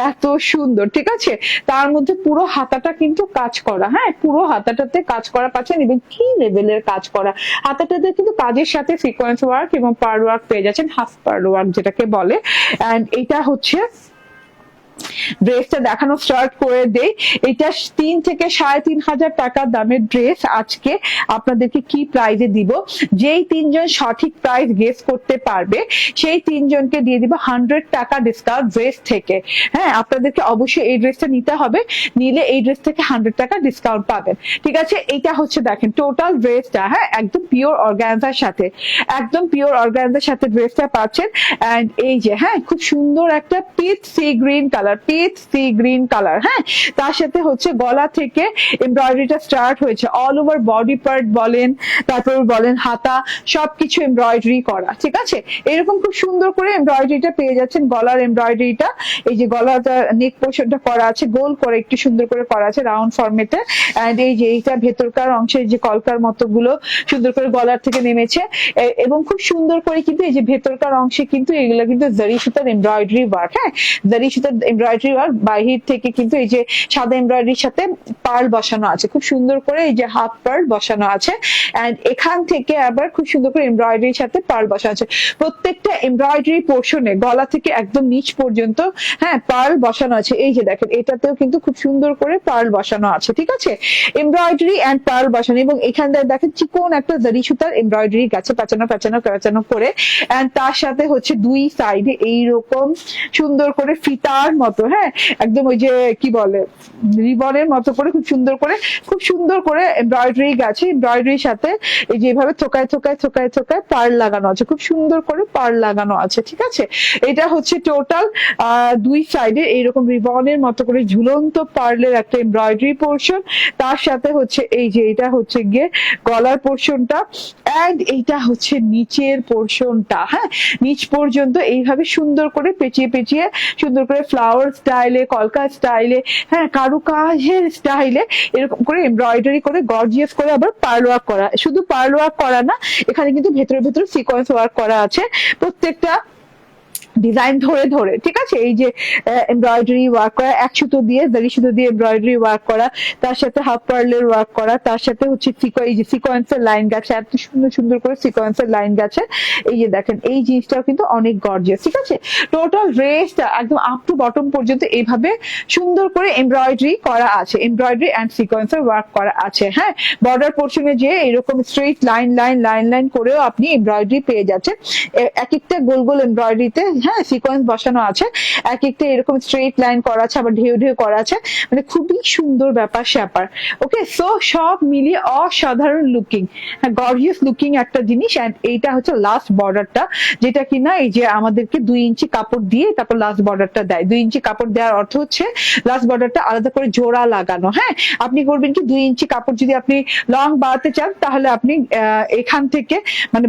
এত সুন্দর, ঠিক আছে। তার মধ্যে পুরো হাতাটা কিন্তু কাজ করা, হ্যাঁ পুরো হাতাটাতে কাজ করা পাচ্ছেন, এবং কি লেভেলের কাজ করা। হাতাটাতে কিন্তু কাজের সাথে সিকোয়েন্স ওয়ার্ক এবং পার্ল ওয়ার্ক পেয়ে যাচ্ছেন, হাফ পার্ল ওয়ার্ক যেটাকে বলে। এন্ড এটা হচ্ছে ড্রেসটা দেখানো স্টার্ট করে দেই। এটা 3 থেকে 3,500 টাকা দামের ড্রেস আজকে আপনাদেরকে কি প্রাইজে দিব। যেই 3 জন সঠিক প্রাইস গেস করতে পারবে সেই 3 জনকে দিয়ে দিব 100 টাকা ডিসকাউন্ট ড্রেস থেকে। হ্যাঁ আপনাদেরকে অবশ্যই এই ড্রেসটা নিতে হবে, নিলে এই ড্রেস থেকে 100 টাকা ডিসকাউন্ট পাবেন, ঠিক আছে। এটা হচ্ছে দেখেন টোটাল ড্রেসটা, হ্যাঁ একদম পিওর অর্গানজার সাথে, একদম পিওর অর্গানজার সাথে ড্রেসটা পাচ্ছেন। এন্ড এই যে হ্যাঁ খুব সুন্দর একটা peach sea green colour, peach sea green colour, হ্যাঁ তার সাথে হচ্ছে গলা থেকে এমব্রয়ডারিটা স্টার্ট হয়েছে, অল ওভার বডি পার্ট বলেন, তারপর বলেন হাতা, সবকিছু এমব্রয়ডারি করা, ঠিক আছে। এরকম খুব সুন্দর করে এমব্রয়ডারিটা পেয়ে যাচ্ছেন, গলার এমব্রয়ডারিটা, এই যে গলাটা নেক পোর্শনটা করা আছে গোল করে, একটু সুন্দর করে করা আছে রাউন্ড ফর্মেটে। এন্ড এই যে এইটা ভেতরকার অংশে যে কলকার মতো গুলো সুন্দর করে গলার থেকে নেমেছে, এবং খুব সুন্দর করে কিন্তু এই যে ভেতরকার অংশে কিন্তু এগুলো কিন্তু জারি সুতার এমব্রয়ডারি ওয়ার্ক, হ্যাঁ জারি সুতার এমব্রয়ডারি এমব্রয়ডারি ওয়ার্ক, বাহির থেকে কিন্তু এই যে সাদা এমব্রয়ডারির সাথে পার্ল বসানো আছে, খুব সুন্দর করে এই যে হাফ পার্ল বসানো আছে, এন্ড এখান থেকে আবার খুব সুন্দর করে এমব্রয়ডারির সাথে পার্ল বসানো আছে। প্রত্যেকটা এমব্রয়ডারি পোর্শনে গলা থেকে একদম নিচ পর্যন্ত হ্যাঁ পার্ল বসানো আছে। এই যে দেখেন এটাতেও কিন্তু খুব সুন্দর করে পার্ল বসানো আছে, ঠিক আছে, এমব্রয়ডারি এন্ড পার্ল বসানো। এবং এখানে দেখেন চিকন একটা জারি সুতার এমব্রয়ডারি গাছে পেঁচানো পেঁচানো পেঁচানো করে, এন্ড তার সাথে হচ্ছে দুই সাইডে এইরকম সুন্দর করে ফিতার মতো, হ্যাঁ একদম ওই যে কি বলে রিবনের মতো করে খুব সুন্দর করে এমব্রয়ডারি গাছে, এমব্রয়ডারির সাথে এই যে এইভাবে থোকায় থোকায় থোকায় থোকায় পার্ল লাগানো আছে, খুব সুন্দর করে পার্ল লাগানো আছে, ঠিক আছে। এটা হচ্ছে টোটাল দুই সাইডে এইরকম রিবনের মতো করে ঝুলন্ত পার্লের একটা এমব্রয়ডারি পোর্শন, তার সাথে হচ্ছে এই যে এটা হচ্ছে গিয়ে গলার পোর্শনটা, এন্ড এইটা হচ্ছে নিচের পোর্শনটা, হ্যাঁ নিচ পর্যন্ত এইভাবে সুন্দর করে পেঁচিয়ে পেঁচিয়ে সুন্দর করে ফ্লাওয়ার স্টাইলে, কলকা স্টাইলে, হ্যাঁ কারুকাজের স্টাইলে এরকম করে এমব্রয়ডারি করে গর্জিয়াস করে আবার পার্ল ওয়ার্ক করা। শুধু পার্ল ওয়ার্ক করা না, এখানে কিন্তু ভেতরে ভেতরে সিকোয়েন্স ওয়ার্ক করা আছে প্রত্যেকটা ডিজাইন ধরে ধরে, ঠিক আছে। এই যে এমব্রয়ডারি ওয়ার্ক করা, এক সুতো দিয়ে জারি সুতো দিয়ে এমব্রয়ডারি ওয়ার্ক করা, তার সাথে হাফ পার্লের ওয়ার্ক করা, তার সাথে হচ্ছে এই যে সিকোয়েন্সের লাইন গেছে, এত সুন্দর সুন্দর করে সিকোয়েন্সের লাইন গেছে। এই যে দেখেন এই জিনিসটাও কিন্তু অনেক গর্জিয়াস, ঠিক আছে। টোটাল ড্রেসটা একদম আপ টু বটম পর্যন্ত এইভাবে সুন্দর করে এমব্রয়ডারি করা আছে, এমব্রয়ডারি এন্ড সিকোয়েন্সের ওয়ার্ক করা আছে, হ্যাঁ বর্ডার পোর্শনে যে এরকম straight line line line line করেও আপনি এমব্রয়ডারি পেয়ে যাচ্ছেন। এক একটা গোল গোল এমব্রয়ডারিতে হ্যাঁ সিকোয়েন্স বসানো আছে, এক একটা এরকম স্ট্রেট লাইন করা আছে, আবার ঢেউ ঢেউ করা আছে, মানে খুবই সুন্দর ব্যাপার স্যাপার। ওকে, সো সব মিলিয়ে অসাধারণ লুকিং, হ্যাঁ গর্জিয়াস লুকিং একটা জিনিস। এন্ড এইটা হচ্ছে লাস্ট বর্ডারটা, যেটা কিনা এই যে আমাদেরকে 2 ইঞ্চি কাপড় দিয়ে তারপর লাস্ট বর্ডারটা দেয়। 2 ইঞ্চি কাপড় দেওয়ার অর্থ হচ্ছে লাস্ট বর্ডারটা আলাদা করে জোড়া লাগানো। হ্যাঁ আপনি করবেন কি 2 ইঞ্চি কাপড় যদি আপনি লং বাড়াতে চান, তাহলে আপনি এখান থেকে মানে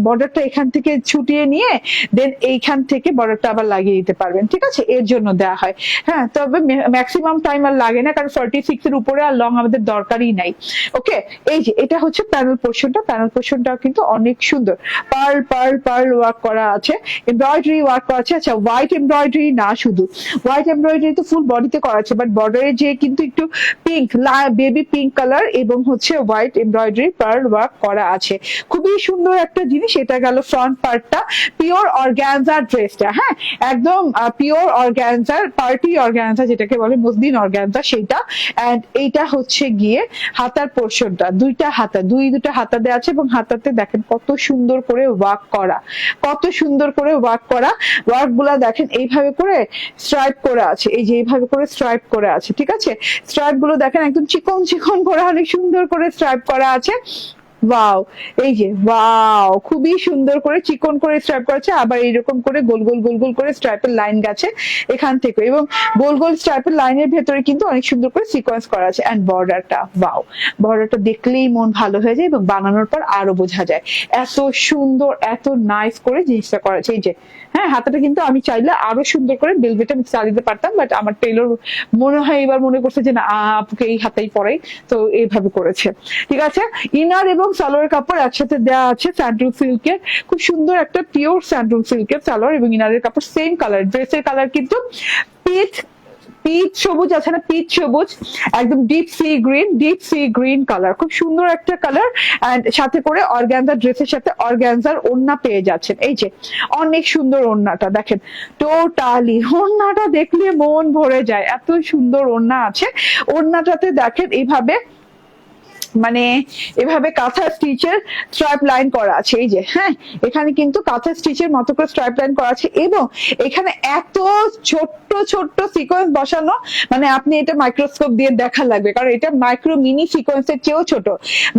বর্ডারটা এখান থেকে ছুটিয়ে নিয়ে দেন এইখান থেকে বর্ডারটা আবার লাগিয়ে দিতে পারবেন, ঠিক আছে, এর জন্য দেওয়া হয়। হ্যাঁ তবে ম্যাক্সিমাম টাইম আর লাগে না, কারণ 46 এর উপরে আর লং আমাদের দরকারই নাই। ওকে, এই যে এটা হচ্ছে প্যানেল পোর্শনটা, প্যানেল পোর্শনটাও কিন্তু অনেক সুন্দর পার্ল পার্ল পার্ল ওয়ার্ক করা আছে, এমব্রয়ডারি ওয়ার্ক করা আছে। আচ্ছা হোয়াইট এমব্রয়ডারি না, শুধু হোয়াইট এমব্রয়ডারি তো ফুল বডিতে করা আছে, বাট বর্ডারে যে কিন্তু একটু পিঙ্ক, বেবি পিঙ্ক কালার এবং হচ্ছে হোয়াইট এমব্রয়ডারি পার্ল ওয়ার্ক করা আছে, খুবই সুন্দর একটা জিনিস। এটা গেল ফ্রন্ট পার্টটা, পিওর অর্গানজা ড্রেসটা, হ্যাঁ একদম পিওর অর্গানজার, পার্টি অর্গানজা যেটাকে বলে, মসলিন অর্গানজা সেইটা। এন্ড এইটা হচ্ছে গিয়ে হাতার পোর্শনটা, দুইটা হাতা দেওয়া আছে, এবং হাতাতে দেখেন কত সুন্দর করে ওয়ার্ক করা, কত সুন্দর করে ওয়ার্ক করা। ওয়ার্ক গুলা দেখেন এইভাবে করে স্ট্রাইপ করে আছে, এই যে এইভাবে করে স্ট্রাইপ করে আছে, ঠিক আছে। স্ট্রাইপ গুলো দেখেন একদম চিকন চিকন করে অনেক সুন্দর করে স্ট্রাইপ করা আছে। ওয়াও, এই যে ওয়াও, খুবই সুন্দর করে চিকন করে স্ট্রাইপ করেছে, আবার এইরকম করে গোল গোল গোল গোল করে স্ট্রাইপের লাইন গেছে এখান থেকে, এবং গোল গোল স্ট্রাইপের লাইনের ভেতরে কিন্তু অনেক সুন্দর করে সিকোয়েন্স করা আছে। এন্ড বর্ডারটা, ওয়াও, বর্ডারটা দেখলেই মন ভালো হয়ে যায় এবং বানানোর পর আরো বোঝা যায় এত সুন্দর, এত নাইস করে জিনিসটা করা আছে। এই যে হ্যাঁ হাতাটা কিন্তু আমি চাইলে আরো সুন্দর করে বেলভেটে চালিয়ে দিতে পারতাম, বাট আমার টেলর মনে হয় এবার মনে করছে যে না আপুকে এই হাতাই পরাই, তো এইভাবে করেছে, ঠিক আছে। ইনার এবং সালোয়ার কাপড় একসাথে দেওয়া আছে স্যান্ডুল সিল্কের, খুব সুন্দর একটা পিওর স্যান্ডুল সিল্কের সালোয়ার, এবং ইনারের কাপড় সেম কালার। ড্রেসের কালার কিন্তু পিচ সবুজ আছে না, পিচ সবুজ, একদম ডিপ সি গ্রিন কালার, খুব সুন্দর একটা কালার। এন্ড সাথে করে অর্গানজা, ড্রেসের সাথে অর্গানজার ওড়না পেয়ে যাচ্ছেন। এই যে অনেক সুন্দর ওড়নাটা দেখেন, টোটালি ওড়নাটা দেখলে মন ভরে যায়, এত সুন্দর ওড়না আছে। ওড়নাটাতে দেখেন এইভাবে মানে এভাবে কাঁথা স্টিচের স্ট্রাইপ লাইন করা আছে, এই যে হ্যাঁ এখানে কিন্তু কাঁথা স্টিচের মতো করে স্ট্রাইপ লাইন করা আছে, এবং এখানে এত ছোট্ট ছোট্ট সিকোয়েন্স বসানো, মানে আপনি এটা মাইক্রোস্কোপ দিয়ে দেখা লাগবে, কারণ এটা মাইক্রো মিনি সিকোয়েন্সের চেয়েও ছোট,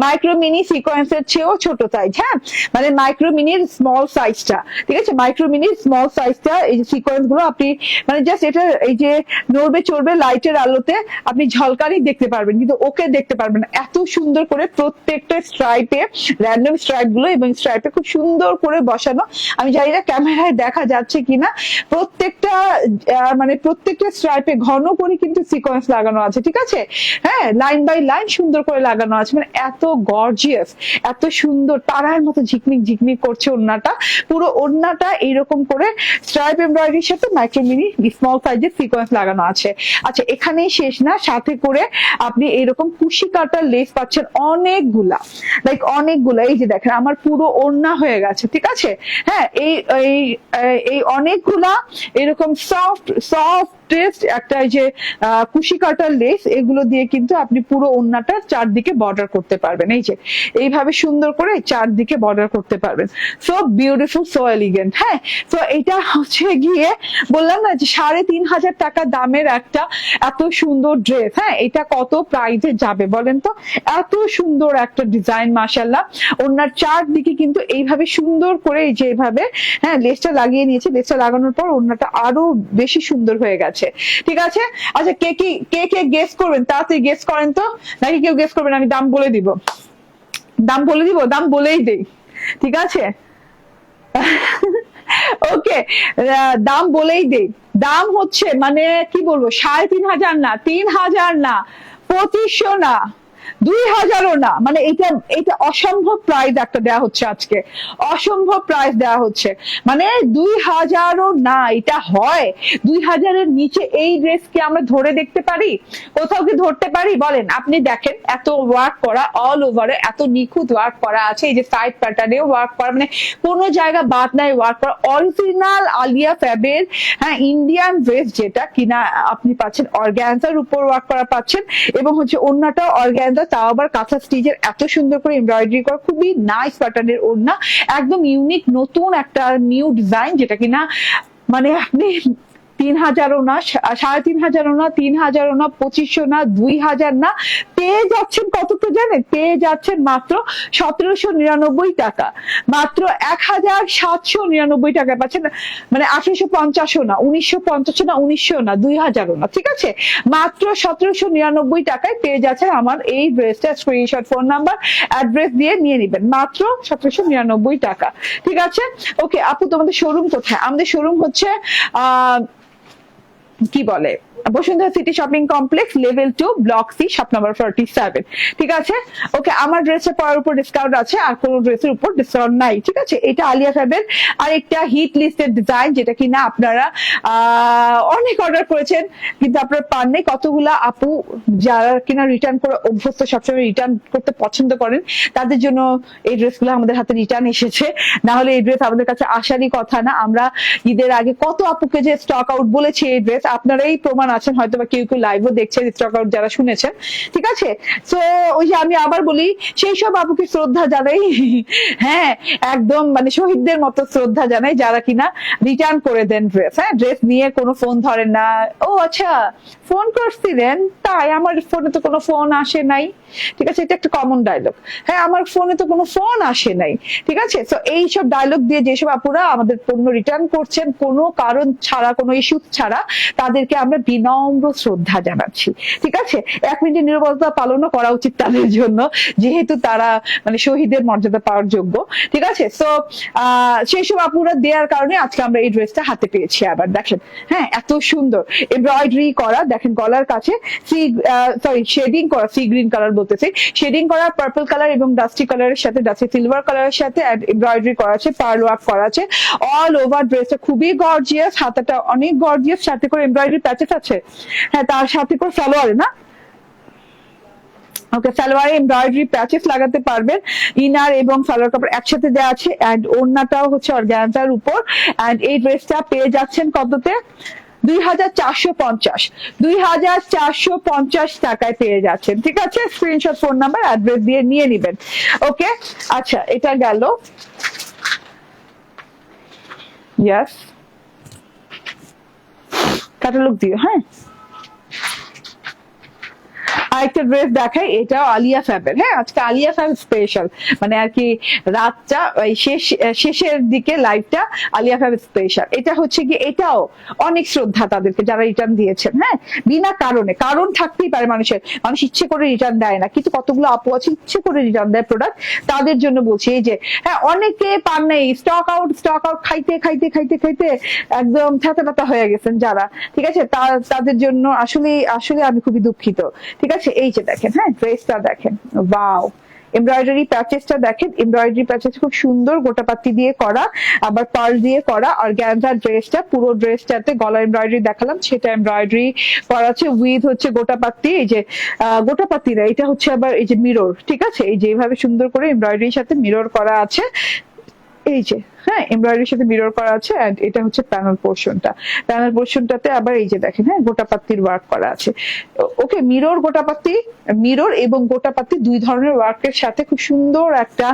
মাইক্রো মিনি সিকোয়েন্সের চেয়েও ছোট সাইজ, হ্যাঁ মানে মাইক্রো মিনির স্মল সাইজটা, ঠিক আছে, মাইক্রো মিনির স্মল সাইজটা। এই যে সিকোয়েন্স গুলো আপনি মানে জাস্ট এটা এই যে নড়বে চড়বে লাইটের আলোতে আপনি ঝলকানি দেখতে পারবেন, কিন্তু ওকে দেখতে পারবেন না, এত সুন্দর করে প্রত্যেকটা স্ট্রাইপে র্যান্ডম স্ট্রাইপ গুলো এবং স্ট্রাইপে খুব সুন্দর করে বসানো। আমি জানি না ক্যামেরায় দেখা যাচ্ছে কিনা, প্রত্যেকটা মানে প্রত্যেকটা স্ট্রাইপে ঘন করে কিন্তু সিকোয়েন্স লাগানো আছে, ঠিক আছে? হ্যাঁ, লাইন বাই লাইন সুন্দর করে লাগানো আছে, মানে এত গর্জিয়াস, এত সুন্দর, তারার মতো ঝিকমিক ঝিকমিক করছে ওড়নাটা। পুরো ওড়নাটা এইরকম করে স্ট্রাইপ এমব্রয়ডারির সাথে মাইক্রো মিনি স্মল সাইজের সিকোয়েন্স লাগানো আছে। আচ্ছা, এখানেই শেষ না, সাথে করে আপনি এইরকম কুশি কাটার লেস পাচ্ছেন অনেকগুলা, লাইক অনেকগুলা। এই যে দেখেন আমার পুরো ওড়না হয়ে গেছে, ঠিক আছে? হ্যাঁ, এই অনেকগুলা এরকম সফট সফট একটা যে কুশি কাটার লেস, এগুলো দিয়ে কিন্তু আপনি পুরো ওড়নাটা চারদিকে বর্ডার করতে পারবেন। এই যে এইভাবে সুন্দর করে চারদিকে বর্ডার করতে পারবেন। So beautiful, so elegant. হ্যাঁ, তো এটা হচ্ছে গিয়ে বললাম না যে 3,500 টাকা দামের একটা এত সুন্দর ড্রেস। হ্যাঁ, এটা কত প্রাইসে যাবে বলেন তো? এত সুন্দর একটা ডিজাইন, মাশাআল্লাহ। ওড়নার চারদিকে কিন্তু এইভাবে সুন্দর করে এই যে এইভাবে, হ্যাঁ, লেসটা লাগিয়ে নিয়েছে। লেসটা লাগানোর পর ওড়নাটা আরো বেশি সুন্দর হয়ে গেছে, ঠিক আছে? আচ্ছা, কে গেস করবেন? তাড়াতাড়ি গেস করেন তো, নাকি কেউ গেস করবেন? আমি দাম বলে দিব, দাম বলেই দেই, ঠিক আছে? ওকে, দাম বলেই দেই। দাম হচ্ছে মানে কি বলবো, 3,500 না, 3,000 না, 2,500 না, 2,000ও না, মানে এটা অসম্ভব প্রাইস একটা দেওয়া হচ্ছে আজকে, অসম্ভব প্রাইস দেওয়া হচ্ছে। মানে 2,000ও না, এটা হয় 2,000-এর নিচে এই ড্রেস কি আমরা ধরে দেখতে পারি? কোথাও কি ধরতে পারি বলেন? আপনি দেখেন এত ওয়ার্ক করা, অল ওভারে এত নিখুঁত ওয়ার্ক করা আছে, এই যে সাইড প্যাটার্নেও ওয়ার্ক করা, মানে কোনো জায়গা বাদ নাই ওয়ার্ক করা, অরিজিনাল আলিয়া ফ্যাবের, হ্যাঁ, ইন্ডিয়ান ড্রেস, যেটা কিনা আপনি পাচ্ছেন অর্গানজার উপর ওয়ার্ক করা পাচ্ছেন, এবং হচ্ছে ওড়নাটা অর্গানজা, তাও আবার কাঁথা স্টিচের এত সুন্দর করে এমব্রয়ডারি করা, খুবই নাইস প্যাটার্নের ওড়না, একদম ইউনিক নতুন একটা নিউ ডিজাইন, যেটা কিনা মানে আপনি 3,000ও না, 3,500ও না, 3,000ও না, 2,500 না, 2,000 না, পেয়ে যাচ্ছেন কত তো জানেন? পেয়ে যাচ্ছেন মাত্র 1,799 টাকা, মাত্র 1,799 টাকা পাচ্ছেন। মানে 1,850ও না, 1,950 না, 1,900 না, 2,000ও না, ঠিক আছে? মাত্র 1,799 টাকায় পেয়ে যাচ্ছেন আমার এই ড্রেসটা। স্ক্রিনশট, ফোন নাম্বার, অ্যাড্রেস দিয়ে নিয়ে নেবেন, মাত্র 1,799 টাকা, ঠিক আছে? ওকে আপু, তোমাদের শোরুম কোথায়? আমাদের শোরুম হচ্ছে কি বলে, Bashundhara city shopping complex, level 2, block C, shop number 47, ঠিক আছে? ওকে, আমার ড্রেসের পরার উপর ডিসকাউন্ট আছে, আর কোন ড্রেসের উপর ডিসকাউন্ট নাই, ঠিক আছে? এটা আলিয়া ফ্যাবের আর একটা হিট লিস্টেড ডিজাইন, যেটা কিনা আপনারা অনেক অর্ডার করেছেন কিন্তু আপনারা পাননি। কতগুলা আপু যারা কিনা রিটার্ন করে অভ্যস্ত, সবসময় রিটার্ন করতে পছন্দ করেন, তাদের জন্য এই ড্রেসগুলো আমাদের হাতে রিটার্ন এসেছে, না হলে এই ড্রেস আমাদের কাছে আসারই কথা না। আমরা ঈদের আগে কত আপুকে যে স্টক আউট বলেছি এই ড্রেস, আপনারাই প্রমাণ আছেন, হয়তো বা কেউ কেউ লাইভও দেখছেন, স্টক আউট যারা শুনেছেন, ঠিক আছে? তো ওই যে আমি আবার বলি, সেই সব আপুকে শ্রদ্ধা জানাই, হ্যাঁ, একদম মানে শহীদদের মতো শ্রদ্ধা জানাই, যারা কিনা রিটার্ন করে দেন ড্রেস। হ্যাঁ, ড্রেস নিয়ে কোনো ফোন ধরেন না, ও আচ্ছা ফোন করছিলেন, তাই আমার ফোনে তো কোনো ফোন আসে নাই, ঠিক আছে? এটা একটা কমন ডায়লগ, হ্যাঁ, আমার ফোনে তো কোনো ফোন আসে নাই, ঠিক আছে? তো এইসব ডায়লগ দিয়ে যেসব আপুরা আমাদের পণ্য রিটার্ন করছেন কোনো কারণ ছাড়া, কোনো ইস্যু ছাড়া, তাদেরকে আমরা বিনম্র শ্রদ্ধা জানাচ্ছি, ঠিক আছে? 1 মিনিটের নীরবতা পালনও করা উচিত তাদের জন্য, যেহেতু তারা মানে শহীদের মর্যাদা পাওয়ার যোগ্য, ঠিক আছে? তো সেই সব আপুরা দেওয়ার কারণে আজকে আমরা এই ড্রেসটা হাতে পেয়েছি। আবার দেখেন, হ্যাঁ, এত সুন্দর এমব্রয়ডারি করা, দেখেন গলার কাছে শেডিং করা, সি গ্রিন কালার বলতেছি, শেডিং করা পার্পল কালার এবং ডাস্টি কালারের সাথে, ডাস্টি সিলভার কালারের সাথে এমব্রয়ডারি করা আছে, পার্ল ওয়ার্ক করা আছে অল ওভার। ড্রেসটা খুবই গর্জিয়াস, হাতাটা অনেক গর্জিয়াস, সাথে করে এমব্রয়ডারি প্যাচেস আছে, হ্যাঁ, তার সাথে করে সালোয়ারে না, ওকে, সালোয়ারে এমব্রয়ডারি প্যাচেস লাগাতে পারবেন, ইনার এবং সালোয়ার কাপড় একসাথে দেওয়া আছে, এন্ড ওড়নাটাও হচ্ছে অর্গানজার উপর। এন্ড এই ড্রেসটা পেয়ে যাচ্ছেন কততে? 2,450, 2,450 টাকায় পেয়ে যাচ্ছেন, ঠিক আছে? স্ক্রিনশট, ফোন নাম্বার, অ্যাড্রেস দিয়ে নিয়ে নিবেন। ওকে, আচ্ছা, এটা গেল, ইয়েস, ক্যাটালগ দিও, হ্যাঁ। আরেকটা ড্রেস দেখাই, এটাও আলিয়া ফ্যাবের। হ্যাঁ, আজকে আলিয়া ফ্যাব স্পেশাল, মানে আর কি রাতটা ওই শেষের দিকে লাইভটা আলিয়া ফ্যাব স্পেশাল। এটা হচ্ছে কি, এটাও অনেক শ্রদ্ধা তাদেরকে যারা রিটার্ন দিয়েছেন। হ্যাঁ, বিনা কারণে, কারণ থাকতেই পারে মানুষের, মানুষ ইচ্ছে করে রিটার্ন দেয় না, কিন্তু কতগুলো আপু আছে ইচ্ছে করে রিটার্ন দেয় প্রোডাক্ট, তাদের জন্য বলছি। এই যে হ্যাঁ, অনেকে পান নাই, স্টক আউট খাইতে খাইতে খাইতে খাইতে একদম ছাতা পাতা হয়ে গেছেন যারা, ঠিক আছে, তাদের জন্য আসলে আসলে আমি খুবই দুঃখিত। ঠিক আছে, এই যে দেখেন, হ্যাঁ ড্রেসটা দেখেন, ওয়াও, এমব্রয়ডারি প্যাচেসটা দেখেন, এমব্রয়ডারি প্যাচেস খুব সুন্দর, গোটাপাতি দিয়ে করা, আবার পার্ল দিয়ে করা। অর্গানজা ড্রেসটা, পুরো ড্রেসটাতে গলা এমব্রয়ডারি দেখালাম, সেটা এমব্রয়ডারি করা আছে উইথ হচ্ছে গোটাপাতি। এই যে গোটাপাতিরা, এটা হচ্ছে আবার এই যে মিরর, ঠিক আছে, এই যে এইভাবে সুন্দর করে এমব্রয়ডারির সাথে মিরর করা আছে, এই যে হ্যাঁ এমব্রয়ডারির সাথে মিরর করা আছে। এন্ড এটা হচ্ছে প্যানেল পোর্শনটাতে আবার এই যে দেখেন, হ্যাঁ গোটাপাতির ওয়ার্ক করা আছে। ওকে, মিরর এবং গোটাপাতি দুই ধরনের ওয়ার্কের সাথে খুব সুন্দর একটা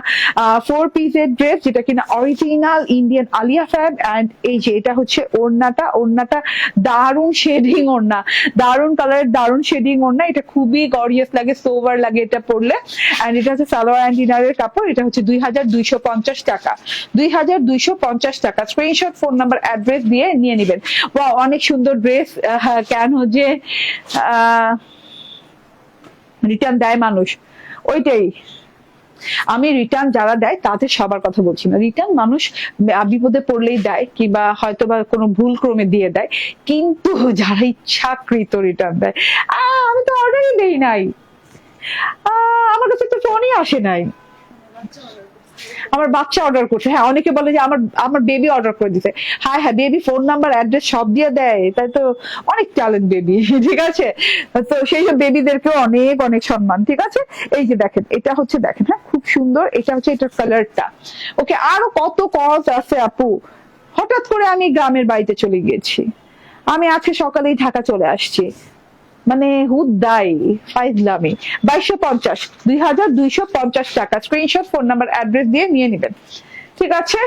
4 পিসের ড্রেস, যেটা কিনা original Indian Alia fab. And এই যে এটা হচ্ছে ওড়নাটা দারুণ শেডিং ওড়না, দারুণ কালারের, দারুণ শেডিং ওড়না, এটা খুবই গর্জিয়াস লাগে, সোভার লাগে এটা পরলে। এন্ড এটা হচ্ছে সালোয়ার এন্ড ইনারের কাপড়, এটা হচ্ছে 2250 টাকা, 2250 টাকা। স্ক্রিনশট, ফোন নাম্বার, অ্যাড্রেস দিয়ে নিয়ে নেবেন। ওয়াও, অনেক সুন্দর ড্রেস। কেন যে রিটার্ন দেয় মানুষ, ওইটাই আমি রিটার্ন যারা দেয় তাদের সবার কথা বলছি না, রিটার্ন মানুষ বিপদে পড়লেই দেয়, কিংবা হয়তো বা কোনো ভুল ক্রমে দিয়ে দেয়, কিন্তু যারা ইচ্ছাকৃত রিটার্ন দেয়, আমি তো অর্ডারই দেই নাই, আমার কাছে তো ফোনই আসে নাই, আমার বাচ্চা অর্ডার করছে। হ্যাঁ, অনেকে বলে যে আমার বেবি অর্ডার করে দিতে। হ্যাঁ হ্যাঁ, বেবি ফোন নাম্বার অ্যাড্রেস সব দিয়ে দেয়, তাই তো অনেক ট্যালেন্ট বেবি, ঠিক আছে, তো সেই সব বেবিদেরকেও অনেক অনেক সম্মান। ঠিক আছে, এই যে দেখেন, এটা হচ্ছে দেখেন, হ্যাঁ খুব সুন্দর, এটা হচ্ছে এটার কালারটা। ওকে, আরো কত কজ আছে আপু। হঠাৎ করে আমি গ্রামের বাড়িতে চলে গিয়েছি, আমি আজকে সকালেই ঢাকা চলে আসছি, মানে হুদাই ফাইজলামি। 2250 টাকা। স্ক্রিনশট, ফোন নাম্বার, অ্যাড্রেস দিয়ে নিয়ে নেবেন, ঠিক আছে।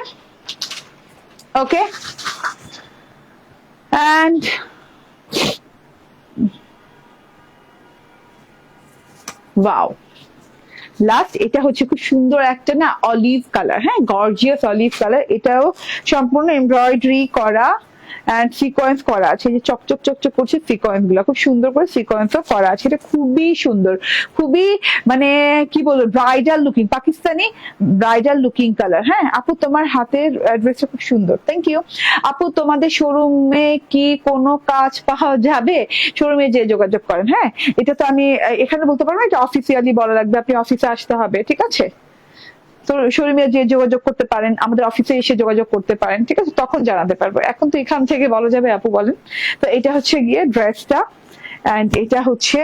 ওকে, অ্যান্ড ওয়াও, লাস্ট এটা হচ্ছে খুব সুন্দর একটা না অলিভ কালার, হ্যাঁ গর্জিয়াস অলিভ কালার, এটাও সম্পূর্ণ এমব্রয়ডারি করা এন্ড সিকোয়েন্স করা আছে, যে চকচক চকচক করছে সিকোয়েন্স গুলা, খুব সুন্দর করে সিকোয়েন্সও করা আছে। এটা খুবই সুন্দর, খুবই মানে কি বলবো, bridal looking, Pakistani bridal looking colour. হ্যাঁ আপু, তোমার হাতের অ্যাড্রেসটা খুব সুন্দর, থ্যাংক ইউ আপু। তোমাদের শোরুমে কি কোনো কাজ পাওয়া যাবে? শোরুমে যে যোগাযোগ করেন। হ্যাঁ, এটা তো আমি এখানে বলতে পারবো না, এটা অফিসিয়ালি বলা লাগবে, আপনি অফিসে আসতে হবে, ঠিক আছে। তো শোরুমে যে যোগাযোগ করতে পারেন, আমাদের অফিসে এসে যোগাযোগ করতে পারেন, ঠিক আছে, তখন জানাতে পারবো। এখন তো এখান থেকে বলা যাবে আপু, বলেন। তো এটা হচ্ছে গিয়ে ড্রেসটা, এন্ড এটা হচ্ছে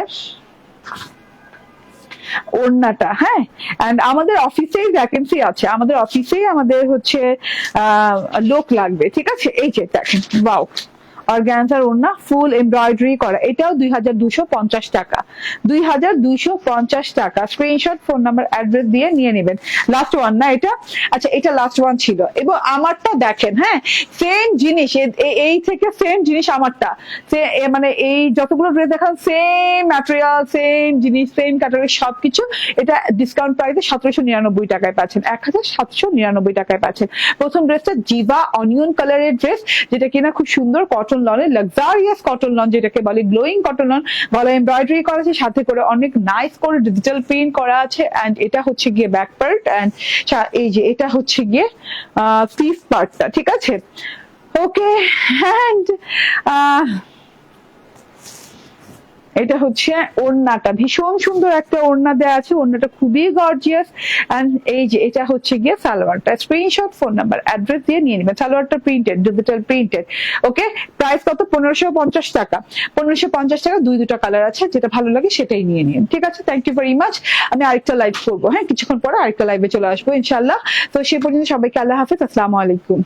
ওড়নাটা। হ্যাঁ, এন্ড আমাদের অফিসেই ভ্যাকেন্সি আছে, আমাদের অফিসেই আমাদের হচ্ছে লোক লাগবে, ঠিক আছে। এই যে দেখেন, ওয়াও, অর্গানজার ওড়না, ফুল এমব্রয়ডারি করা, এটাও 2250 টাকা, 2250 টাকা। স্ক্রিনশট, ফোন নাম্বার, অ্যাড্রেস দিয়ে নিয়ে নেবেন। লাস্ট ওয়ান না এটা? আচ্ছা, এটা লাস্ট ওয়ান ছিল। এবং আমারটা দেখেন, হ্যাঁ সেম জিনিস, এই থেকে সেম জিনিস আমারটা, মানে এই যতগুলো ড্রেস দেখান সেম ম্যাটেরিয়াল, সেম জিনিস, সেম ক্যাটাগরি সবকিছু, এটা ডিসকাউন্ট প্রাইসে 1799 টাকায় পাচ্ছেন, 1799 টাকায় পাচ্ছেন। প্রথম ড্রেসটা জিভা অনিয়ন কালারের ড্রেস, যেটা কিনা খুব সুন্দর কটন লনের, লাক্সারিয়াস কটন লন যেটাকে বলে, গ্লোয়িং কটন লন, গলা এমব্রয়ডারি করা আছে, সাথে করে অনেক নাইস করে ডিজিটাল প্রিন্ট করা আছে। এন্ড এটা হচ্ছে গিয়ে ব্যাক পার্ট, এন্ড এই যে এটা হচ্ছে গিয়ে পিস পার্টটা, ঠিক আছে। ওকে, এন্ড এটা হচ্ছে ওড়নাটা, ভীষণ সুন্দর একটা ওড়না দেওয়া আছে, ওড়নাটা খুবই গর্জিয়াস। এন্ড এই যে এটা হচ্ছে গিয়ে সালোয়ারটা। স্ক্রিনশট, ফোন নাম্বার, অ্যাড্রেস দিয়ে নিয়ে নেবেন। সালোয়ারটা প্রিন্টেড, ডিজিটাল প্রিন্টেড। ওকে, প্রাইস কত? 1550 টাকা। 1550 টাকা, দুটা কালার আছে, যেটা ভালো লাগে সেটাই নিয়ে নিন, ঠিক আছে। Thank you very much. আমি আরেকটা লাইভ করবো, হ্যাঁ কিছুক্ষণ পরে আরেকটা লাইভে চলে আসবো ইনশাল্লাহ। তো সে পর্যন্ত সবাইকে আল্লাহ হাফেজ, আসসালামু আলাইকুম।